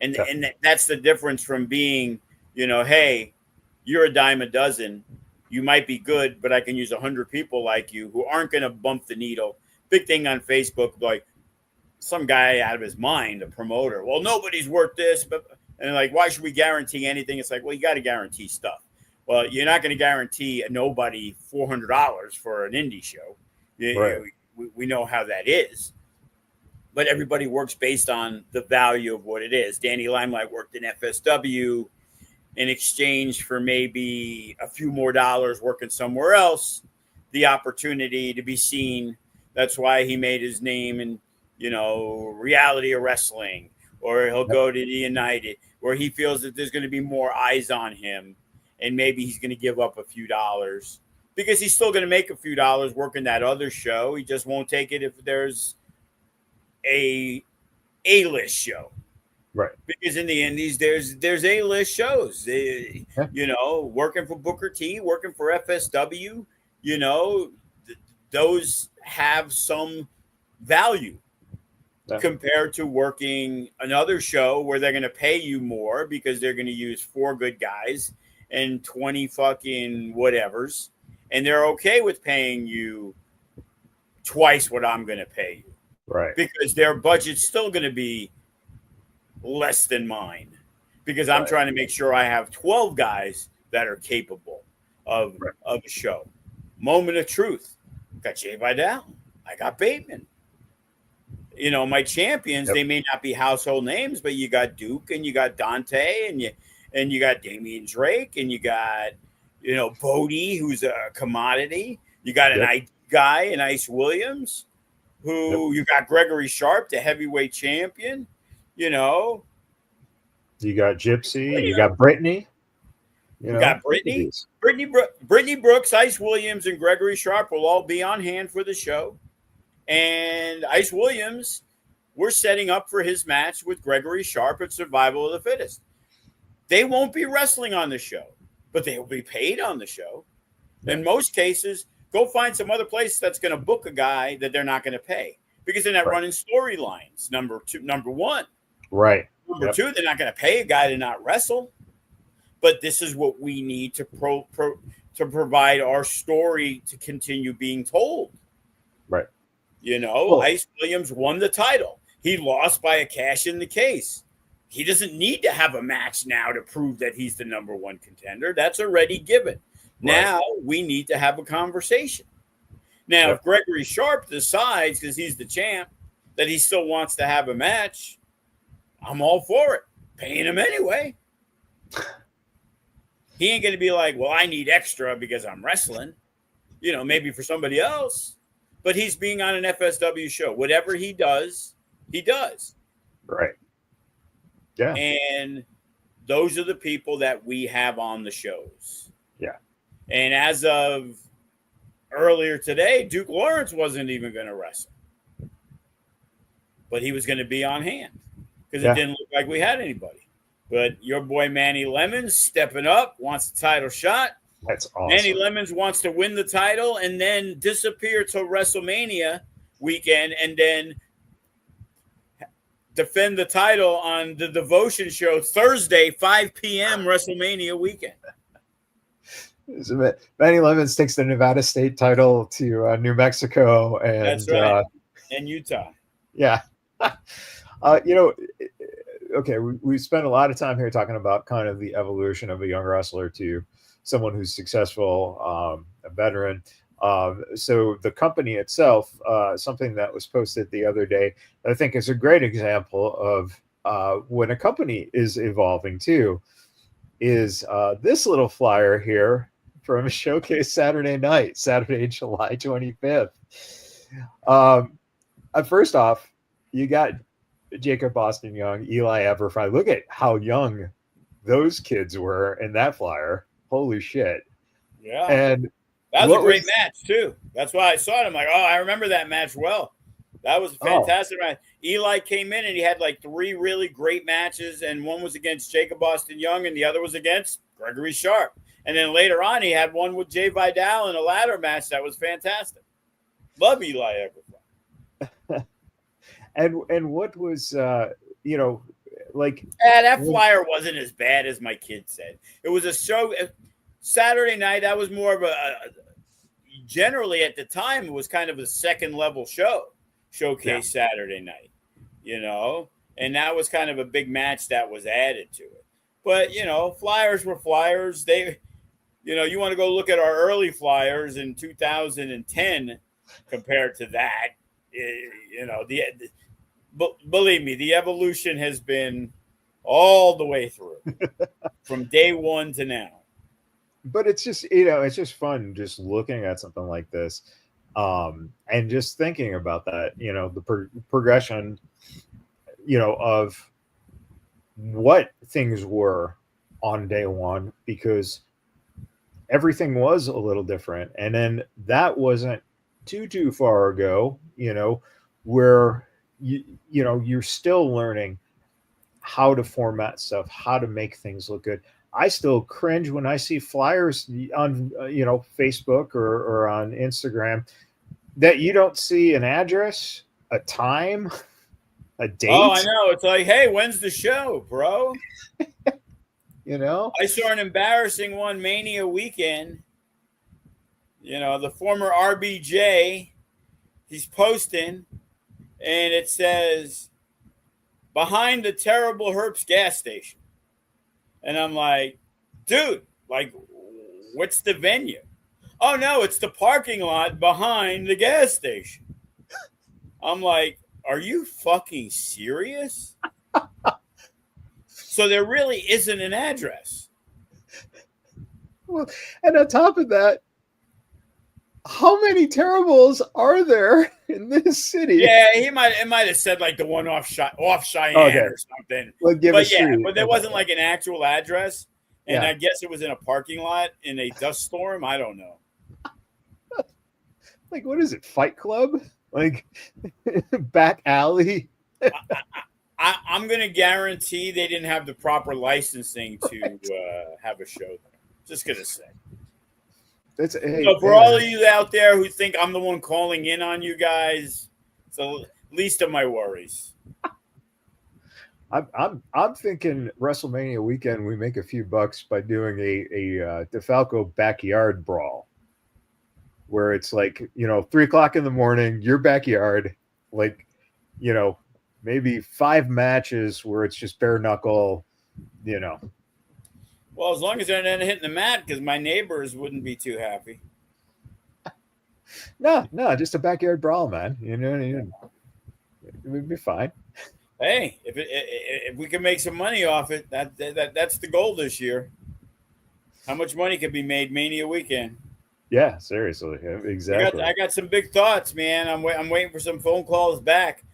Speaker 3: and that's the difference from being hey, you're a dime a dozen. You might be good, but I can use 100 people like you who aren't going to bump the needle. Big thing on Facebook, like some guy out of his mind, a promoter. Well, nobody's worth this, and like, why should we guarantee anything? It's like, well, you got to guarantee stuff. Well, you're not going to guarantee nobody $400 for an indie show. We know how that is. But everybody works based on the value of what it is. Danny Limelight worked in FSW in exchange for maybe a few more dollars working somewhere else, the opportunity to be seen. That's why he made his name in, reality of wrestling, or he'll go to the United, where he feels that there's going to be more eyes on him, and maybe he's going to give up a few dollars because he's still going to make a few dollars working that other show. He just won't take it if there's a A-list show.
Speaker 2: Right.
Speaker 3: Because in the indies, there's A-list shows. Working for Booker T, working for FSW, those have some value compared to working another show where they're going to pay you more because they're going to use 4 good guys and 20 fucking whatevers, and they're okay with paying you twice what I'm going to pay you.
Speaker 2: Right.
Speaker 3: Because their budget's still going to be less than mine because I'm trying to make sure I have 12 guys that are capable of a show. Moment of truth. Got Jay Vidal. I got Bateman. You know, my champions, they may not be household names, but you got Duke and you got Dante and you got Damian Drake and you got, you know, Bodie, who's a commodity. You got an ID guy in Ice Williams, who you got Gregory Sharp, the heavyweight champion. You know,
Speaker 2: you got Gypsy, you got Brittany. You
Speaker 3: got Brittany Brooks, Ice Williams, and Gregory Sharp will all be on hand for the show. And Ice Williams, we're setting up for his match with Gregory Sharp at Survival of the Fittest. They won't be wrestling on the show, but they will be paid on the show. In most cases, go find some other place that's going to book a guy that they're not going to pay because they're not running storylines. Number one.
Speaker 2: Right.
Speaker 3: Number two, they're not going to pay a guy to not wrestle. But this is what we need to provide our story to continue being told.
Speaker 2: Right.
Speaker 3: You know, Ice Williams won the title. He lost by a cash in the case. He doesn't need to have a match now to prove that he's the number one contender. That's already given. Now we need to have a conversation. Now, if Gregory Sharp decides, because he's the champ, that he still wants to have a match, I'm all for it. Paying him anyway. He ain't going to be like, well, I need extra because I'm wrestling. You know, maybe for somebody else. But he's being on an FSW show. Whatever he does, he does.
Speaker 2: Right. Yeah.
Speaker 3: And those are the people that we have on the shows.
Speaker 2: Yeah.
Speaker 3: And as of earlier today, Duke Lawrence wasn't even going to wrestle. But he was going to be on hand because it didn't look like we had anybody. But your boy Manny Lemons stepping up, wants the title shot.
Speaker 2: That's awesome.
Speaker 3: Manny Lemons wants to win the title and then disappear till WrestleMania weekend and then defend the title on the Devotion show Thursday, 5 p.m. WrestleMania weekend.
Speaker 2: Manny Lemons takes the Nevada State title to New Mexico and
Speaker 3: that's right. And Utah.
Speaker 2: Yeah. You know, okay, we spent a lot of time here talking about kind of the evolution of a young wrestler to someone who's successful, a veteran. So the company itself, something that was posted the other day, I think is a great example of when a company is evolving too, is this little flyer here from Showcase Saturday night, Saturday, July 25th. First off, you got Jacob Austin Young, Eli Everfry. Look at how young those kids were in that flyer. Holy shit.
Speaker 3: Yeah.
Speaker 2: And
Speaker 3: that was a great match, too. That's why I saw it. I'm like, oh, I remember that match well. That was a fantastic match. Eli came in and he had like 3 really great matches, and one was against Jacob Austin Young and the other was against Gregory Sharp. And then later on, he had one with Jay Vidal in a ladder match that was fantastic. Love Eli Everfry.
Speaker 2: And what was, you know, like...
Speaker 3: that flyer wasn't as bad as my kid said. It was a show... Saturday night, that was more of a generally at the time, it was kind of a second level showcase Saturday night, you know, and that was kind of a big match that was added to it. But, you know, flyers were flyers. They, you know, you want to go look at our early flyers in 2010 compared to that, you know, believe me, the evolution has been all the way through from day one to now.
Speaker 2: But it's just, you know, it's just fun just looking at something like this and just thinking about that, you know, the progression, you know, of what things were on day one, because everything was a little different. And then that wasn't too far ago, you know, where, you know, you're still learning how to format stuff, how to make things look good. I still cringe when I see flyers on, you know, Facebook or on Instagram that you don't see an address, a time, a date.
Speaker 3: Oh, I know. It's like, hey, when's the show, bro?
Speaker 2: You know?
Speaker 3: I saw an embarrassing one, Mania weekend. You know, the former RBJ, he's posting, and it says, behind the terrible Herps gas station. And I'm like, dude, like, what's the venue? Oh, no, it's the parking lot behind the gas station. I'm like, are you fucking serious? So there really isn't an address.
Speaker 2: Well, and on top of that, how many terribles are there in this city?
Speaker 3: Yeah, it might have said like the one off Cheyenne or something.
Speaker 2: Like, give a street.
Speaker 3: But there wasn't like an actual address. And
Speaker 2: Yeah.
Speaker 3: I guess it was in a parking lot in a dust storm. I don't know.
Speaker 2: Like, what is it? Fight Club? Like, back alley?
Speaker 3: I'm going to guarantee they didn't have the proper licensing to have a show there. Just going to say.
Speaker 2: Hey,
Speaker 3: so for all of you out there who think I'm the one calling in on you guys, it's the least of my worries.
Speaker 2: I'm thinking WrestleMania weekend we make a few bucks by doing a DeFalco backyard brawl, where it's like 3:00 in the morning, your backyard, like maybe 5 matches where it's just bare knuckle,
Speaker 3: Well, as long as they're not hitting the mat, because my neighbors wouldn't be too happy.
Speaker 2: No, just a backyard brawl, man. It would be fine.
Speaker 3: Hey, if we can make some money off it, that's the goal this year. How much money could be made Mania weekend?
Speaker 2: Yeah, seriously, exactly.
Speaker 3: I got some big thoughts, man. I'm waiting for some phone calls back.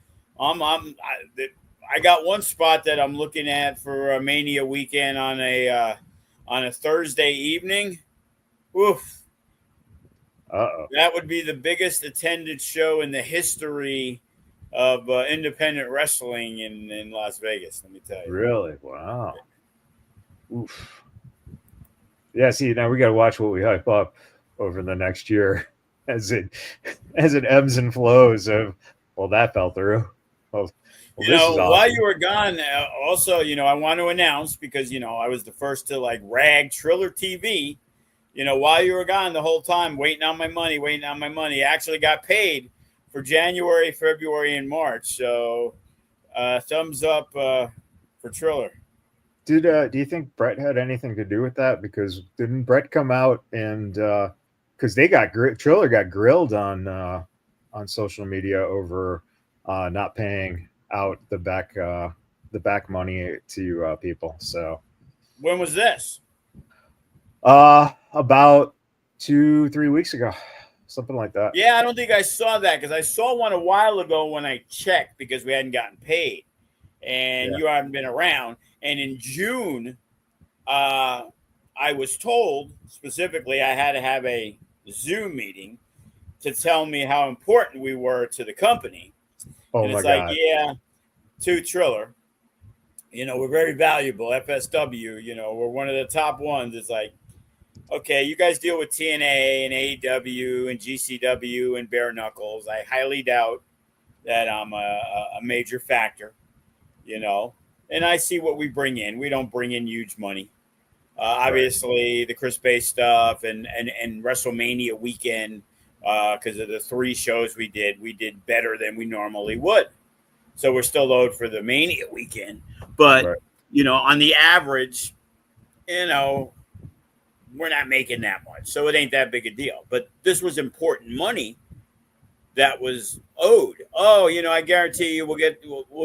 Speaker 3: I got one spot that I'm looking at for a Mania weekend on a Thursday evening. Oof.
Speaker 2: Uh-oh.
Speaker 3: That would be the biggest attended show in the history of independent wrestling in Las Vegas, let me tell you.
Speaker 2: Really? Wow. Oof. Yeah, see, now we got to watch what we hype up over the next year as it ebbs and flows of, well, that fell through. Well,
Speaker 3: while you were gone, also, I want to announce, because, I was the first to like rag Triller TV, while you were gone the whole time, waiting on my money, I actually got paid for January, February, and March. So thumbs up for Triller.
Speaker 2: Do you think Brett had anything to do with that? Because didn't Brett come out and because Triller got grilled on social media over not paying out the back money to people. So
Speaker 3: when was this?
Speaker 2: About 2-3 weeks ago, something like that.
Speaker 3: Yeah, I don't think I saw that, because I saw one a while ago when I checked, because we hadn't gotten paid and you haven't been around. And in June, I was told specifically I had to have a Zoom meeting to tell me how important we were to the company.
Speaker 2: Oh,
Speaker 3: and it's
Speaker 2: my
Speaker 3: like,
Speaker 2: God.
Speaker 3: yeah, to Triller, we're very valuable. FSW, we're one of the top ones. It's like, okay, you guys deal with TNA and AEW and GCW and bare knuckles. I highly doubt that I'm a major factor, And I see what we bring in. We don't bring in huge money. Obviously, the Chris Bay stuff and WrestleMania weekend, because of the 3 shows we did better than we normally would. So we're still owed for the Mania weekend. But, on the average, we're not making that much. So it ain't that big a deal. But this was important money that was owed. Oh, I guarantee you we'll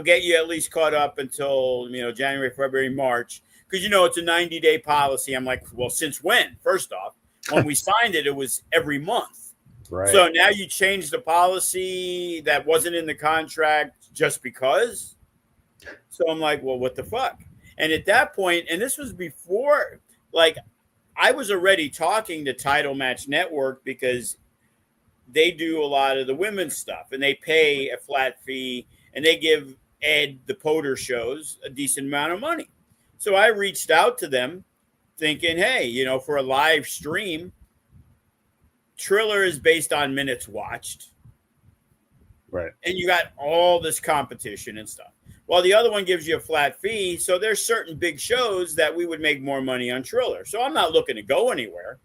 Speaker 3: get you at least caught up until, January, February, March. Because, it's a 90-day policy. I'm like, well, since when? First off, when we signed it, it was every month.
Speaker 2: Right.
Speaker 3: So now you changed the policy that wasn't in the contract just because? So I'm like, well, what the fuck? And at that point, and this was before, like, I was already talking to Title Match Network, because they do a lot of the women's stuff and they pay a flat fee and they give Ed, the Poder shows, a decent amount of money. So I reached out to them thinking, hey, for a live stream, Triller is based on minutes watched.
Speaker 2: Right.
Speaker 3: And you got all this competition and stuff. Well, the other one gives you a flat fee. So there's certain big shows that we would make more money on Triller. So I'm not looking to go anywhere,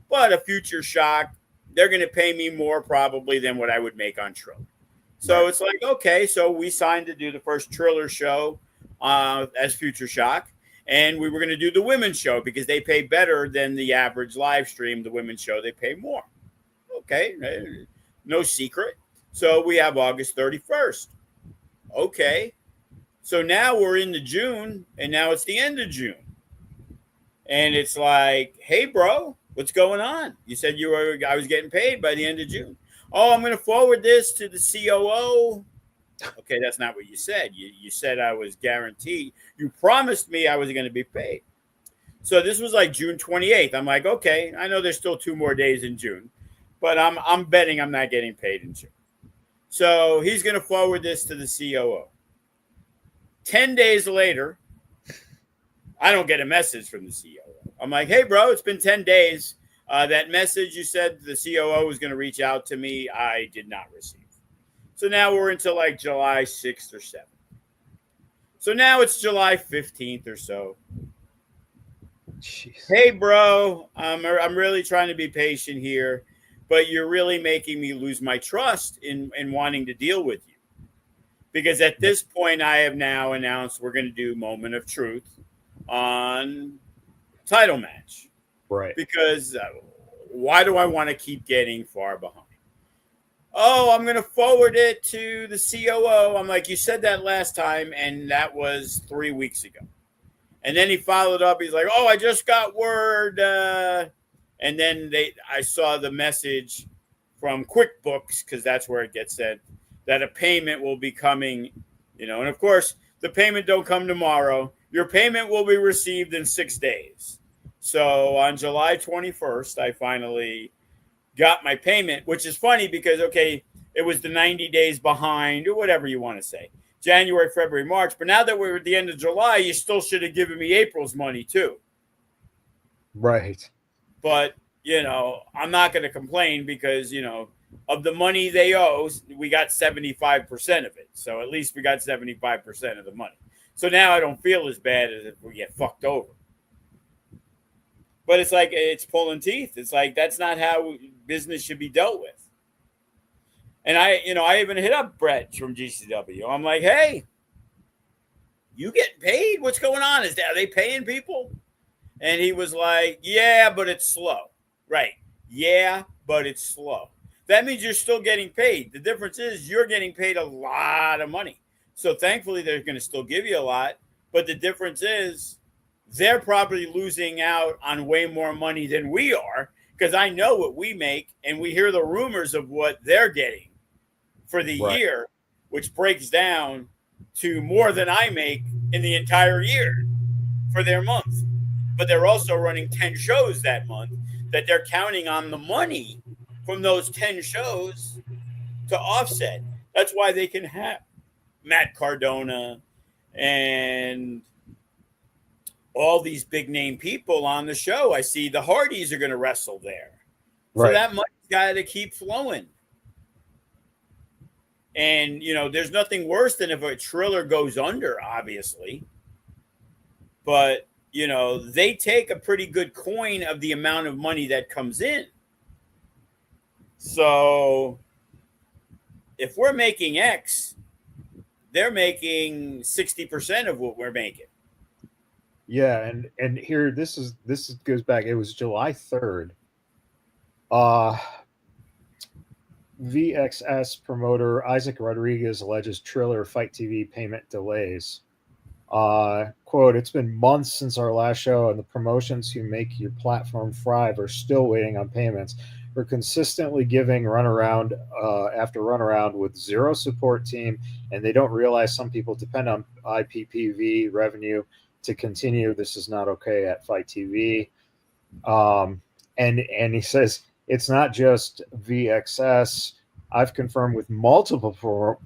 Speaker 3: but a future shock, they're going to pay me more probably than what I would make on Triller. So It's like, okay, so we signed to do the first Triller show. as Future Shock. And we were going to do the women's show because they pay better than the average live stream. The women's show, they pay more. Okay, no secret. So we have August 31st. Okay. So now we're into June, and now it's the end of June. And it's like, hey, bro, what's going on? You said I was getting paid by the end of June. Oh, I'm going to forward this to the COO. Okay, that's not what you said. You said I was guaranteed. You promised me I was going to be paid. So this was like June 28th. I'm like, okay, I know there's still 2 more days in June, but I'm betting I'm not getting paid in June. So he's going to forward this to the COO. 10 days later, I don't get a message from the COO. I'm like, hey, bro, it's been 10 days. That message you said the COO was going to reach out to me, I did not receive. So now we're into like July 6th or 7th. So now it's July 15th or so.
Speaker 2: Jeez.
Speaker 3: Hey, bro, I'm really trying to be patient here, but you're really making me lose my trust in wanting to deal with you. Because at this point, I have now announced we're going to do Moment of Truth on title match.
Speaker 2: Right.
Speaker 3: Because why do I want to keep getting far behind? Oh, I'm going to forward it to the COO. I'm like, you said that last time, and that was 3 weeks ago. And then he followed up. He's like, oh, I just got word. And then I saw the message from QuickBooks, because that's where it gets sent, that a payment will be coming, and of course, the payment don't come tomorrow. Your payment will be received in 6 days. So on July 21st, I finally got my payment, which is funny because, okay, it was the 90 days behind or whatever you want to say, January, February, March. But now that we're at the end of July, you still should have given me April's money too.
Speaker 2: Right.
Speaker 3: But, I'm not going to complain because, of the money they owe, we got 75% of it. So at least we got 75% of the money. So now I don't feel as bad as if we get fucked over. But it's like, it's pulling teeth. It's like, that's not how business should be dealt with. And I even hit up Brett from GCW. I'm like, hey, you getting paid? What's going on? Are they paying people? And he was like, yeah, but it's slow. Right. Yeah, but it's slow. That means you're still getting paid. The difference is you're getting paid a lot of money. So thankfully, they're going to still give you a lot. But the difference is they're probably losing out on way more money than we are, because I know what we make, and we hear the rumors of what they're getting for the year, which breaks down to more than I make in the entire year for their month. But they're also running 10 shows that month that they're counting on the money from those 10 shows to offset. That's why they can have Matt Cardona and all these big name people on the show. I see the Hardys are going to wrestle there. Right. So that money's got to keep flowing. And, there's nothing worse than if a Triller goes under, obviously. But, they take a pretty good coin of the amount of money that comes in. So if we're making X, they're making 60% of what we're making.
Speaker 2: Yeah, and here this goes back. It was July 3rd. VXS promoter Isaac Rodriguez alleges Triller Fight TV payment delays. Quote, it's been months since our last show, and the promotions who make your platform thrive are still waiting on payments. We're consistently giving runaround after runaround with zero support team, and they don't realize some people depend on IPPV revenue to continue. This is not okay at Fight TV. And he says it's not just VXS. I've confirmed with multiple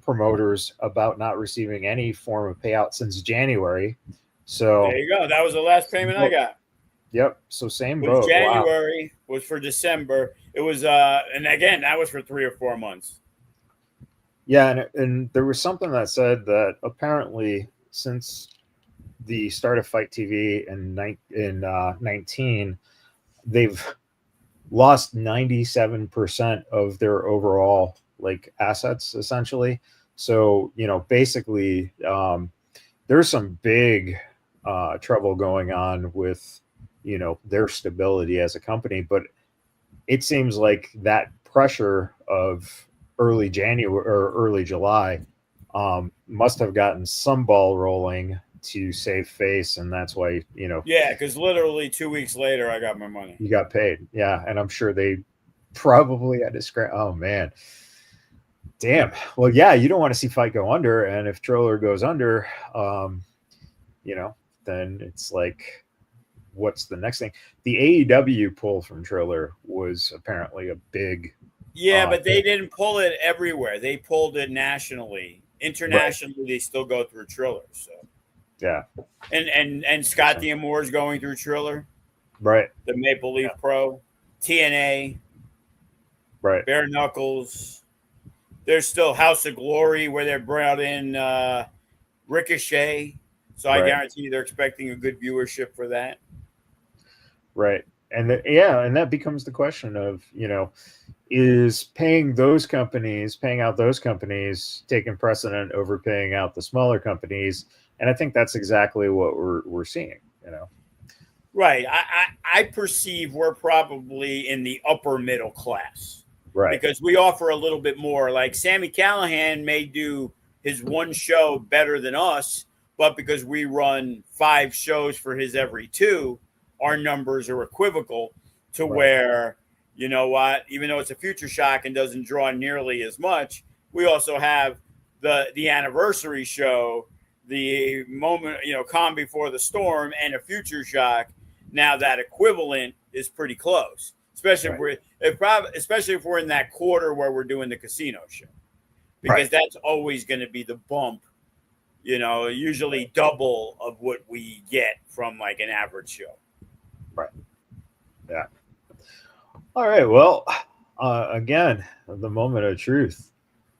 Speaker 2: promoters about not receiving any form of payout since January. So
Speaker 3: there you go. That was the last payment I got.
Speaker 2: Yep. So same
Speaker 3: boat.
Speaker 2: Was
Speaker 3: January was for December. It was, and again, that was for 3 or 4 months.
Speaker 2: Yeah, and there was something that said that apparently since the start of Fight TV in 19, they've lost 97% of their overall assets essentially. So basically, there's some big trouble going on with, their stability as a company. But it seems like that pressure of early January or early July must have gotten some ball rolling to save face, and that's why
Speaker 3: Yeah, because literally 2 weeks later, I got my money.
Speaker 2: you got paid. Yeah, and I'm sure they probably had to scratch. Oh man, damn. Well, yeah, you don't want to see Fight go under, and if Triller goes under, then it's like, what's the next thing? The AEW pull from Triller was apparently a big.
Speaker 3: Yeah, but they didn't pull it everywhere. They pulled it nationally. Internationally, They still go through Triller. So
Speaker 2: yeah,
Speaker 3: and Scott D'Amore is going through Triller,
Speaker 2: right?
Speaker 3: The Maple Leaf Pro, TNA,
Speaker 2: right?
Speaker 3: Bare Knuckles. There's still House of Glory where they brought in Ricochet. So I guarantee you they're expecting a good viewership for that.
Speaker 2: Right. And and that becomes the question of, is paying out those companies taking precedent over paying out the smaller companies? And I think that's exactly what we're seeing,
Speaker 3: Right. I perceive we're probably in the upper middle class.
Speaker 2: Right.
Speaker 3: Because we offer a little bit more. Like Sammy Callahan may do his one show better than us, but because we run 5 shows for his every 2, our numbers are equivocal to where, you know what, even though it's a Future Shock and doesn't draw nearly as much, we also have the anniversary show, the moment, Calm Before the Storm, and a Future Shock. Now that equivalent is pretty close, especially especially if we're in that quarter where we're doing the casino show, because that's always going to be the bump, usually double of what we get from like an average show.
Speaker 2: Right. Yeah. All right. Well, again, the moment of truth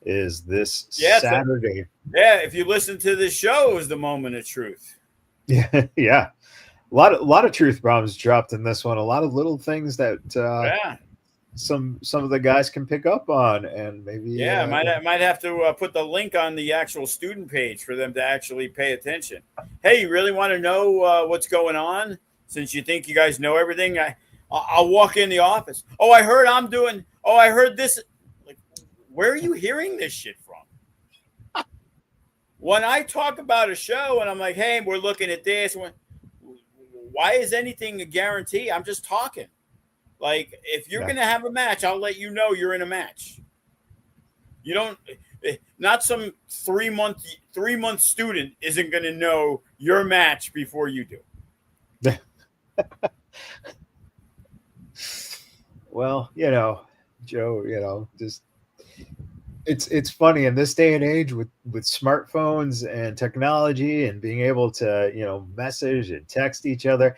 Speaker 2: is this Saturday.
Speaker 3: If you listen to this show, is the moment of truth.
Speaker 2: Yeah. Yeah. A lot of truth bombs dropped in this one. A lot of little things that some of the guys can pick up on, and maybe
Speaker 3: might have to put the link on the actual student page for them to actually pay attention. Hey, you really want to know what's going on? Since you think you guys know everything, I'll walk in the office. Oh, I heard this. Like, where are you hearing this shit from? When I talk about a show and I'm like, hey, we're looking at this. Why is anything a guarantee? I'm just talking. Like, if you're going to have a match, I'll let you know you're in a match. You don't, not some 3-month student isn't going to know your match before you do.
Speaker 2: Well, Joe, just it's funny in this day and age with smartphones and technology and being able to, message and text each other.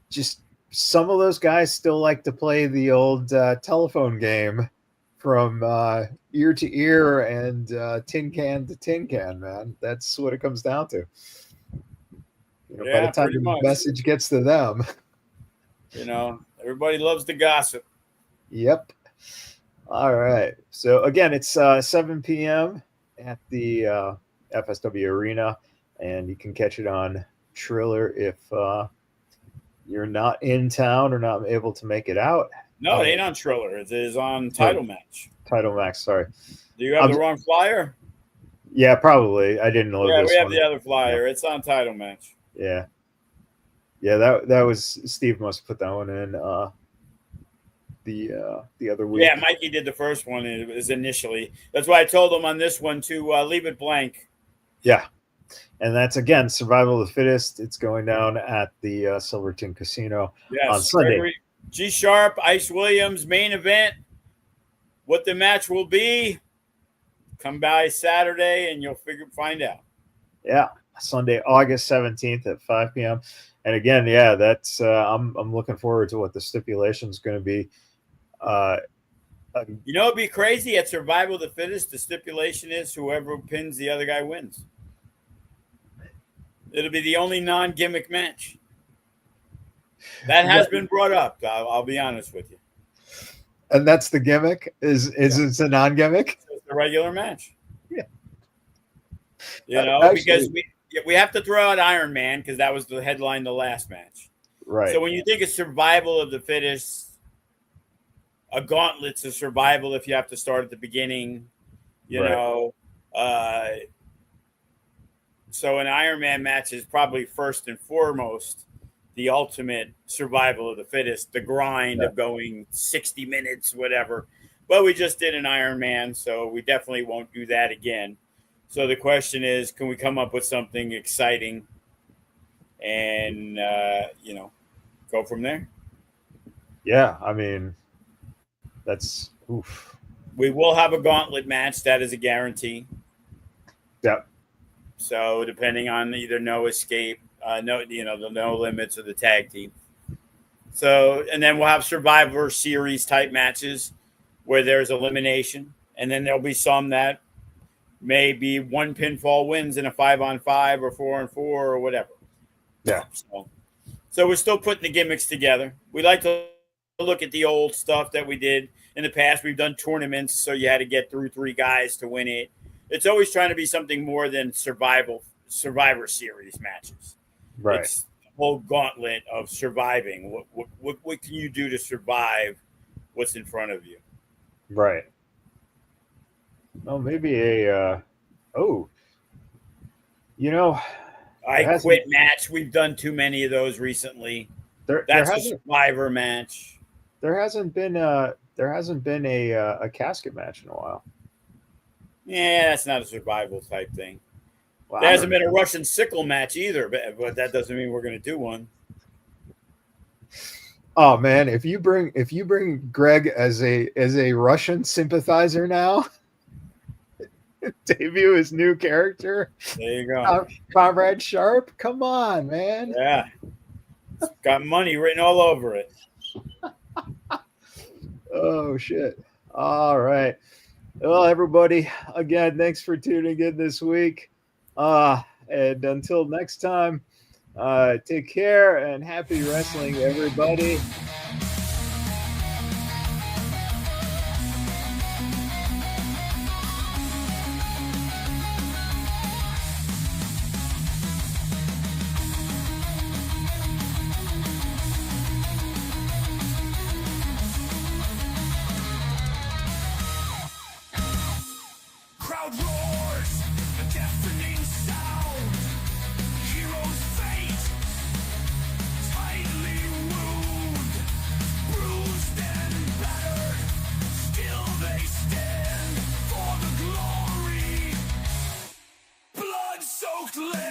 Speaker 2: Just some of those guys still like to play the old telephone game from ear to ear and tin can to tin can, man. That's what it comes down to. By the time the message gets to them.
Speaker 3: Everybody loves to gossip.
Speaker 2: Yep. All right. So again, it's 7 p.m. at the FSW Arena, and you can catch it on Triller if you're not in town or not able to make it out.
Speaker 3: No, it ain't on Triller. It is on Title Match.
Speaker 2: Title Match, sorry.
Speaker 3: Do you have the wrong flyer?
Speaker 2: Yeah, probably. I didn't know this.
Speaker 3: Yeah, we have
Speaker 2: one.
Speaker 3: the other flyer. It's on Title Match.
Speaker 2: Yeah. Yeah, that was Steve must have put that one in the other week.
Speaker 3: Yeah, Mikey did the first one. It was initially. That's why I told him on this one to leave it blank.
Speaker 2: Yeah. And that's, again, Survival of the Fittest. It's going down at the Silverton Casino on Sunday.
Speaker 3: Gregory, G Sharp, Ice Williams, main event. What the match will be, come by Saturday and you'll find out.
Speaker 2: Yeah, Sunday, August 17th at 5 p.m. And again, yeah, that's I'm looking forward to what the stipulation is going to be.
Speaker 3: It'd be crazy at Survival of the Fittest. The stipulation is whoever pins the other guy wins. It'll be the only non-gimmick match. That has been brought up. I'll be honest with you.
Speaker 2: And that's the gimmick? Is it's a non-gimmick?
Speaker 3: It's a regular match.
Speaker 2: Yeah.
Speaker 3: Actually, Yeah, we have to throw out Iron Man because that was the headline the last match.
Speaker 2: Right.
Speaker 3: So when you think of survival of the fittest, a gauntlet's a survival if you have to start at the beginning, you
Speaker 2: Right.
Speaker 3: know. So an Iron Man match is probably first and foremost the ultimate survival of the fittest, the grind of going 60 minutes, whatever. But we just did an Iron Man, so we definitely won't do that again. So the question is, can we come up with something exciting and, go from there?
Speaker 2: Yeah, I mean, that's oof.
Speaker 3: We will have a gauntlet match. That is a guarantee.
Speaker 2: Yeah.
Speaker 3: So depending on either no escape, the no limits or the tag team. So, and then we'll have Survivor Series type matches where there's elimination. And then there'll be some that may be one pinfall wins in a 5-on-5 or 4-on-4 or whatever.
Speaker 2: Yeah.
Speaker 3: So we're still putting the gimmicks together. We like to look at the old stuff that we did in the past. We've done tournaments, so you had to get through 3 guys to win it. It's always trying to be something more than Survivor Series matches.
Speaker 2: Right.
Speaker 3: It's the whole gauntlet of surviving. What can you do to survive what's in front of you?
Speaker 2: Right. Well, maybe
Speaker 3: I quit match. We've done too many of those recently. That's a survivor match.
Speaker 2: There hasn't been a casket match in a while.
Speaker 3: Yeah, that's not a survival type thing.
Speaker 2: Well,
Speaker 3: There hasn't been a Russian sickle match either, but that doesn't mean we're going to do one.
Speaker 2: Oh man, if you bring Greg as a Russian sympathizer now, debut his new character.
Speaker 3: There you go,
Speaker 2: Comrade Sharp. Come on, man.
Speaker 3: Yeah, it's got money written all over it.
Speaker 2: Oh shit! All right. Well, everybody, again, thanks for tuning in this week. And until next time, take care and happy wrestling, everybody.
Speaker 1: Crowd roars, a deafening sound. Hero's fate, tightly wound, bruised and battered. Still they stand for the glory. Blood-soaked land.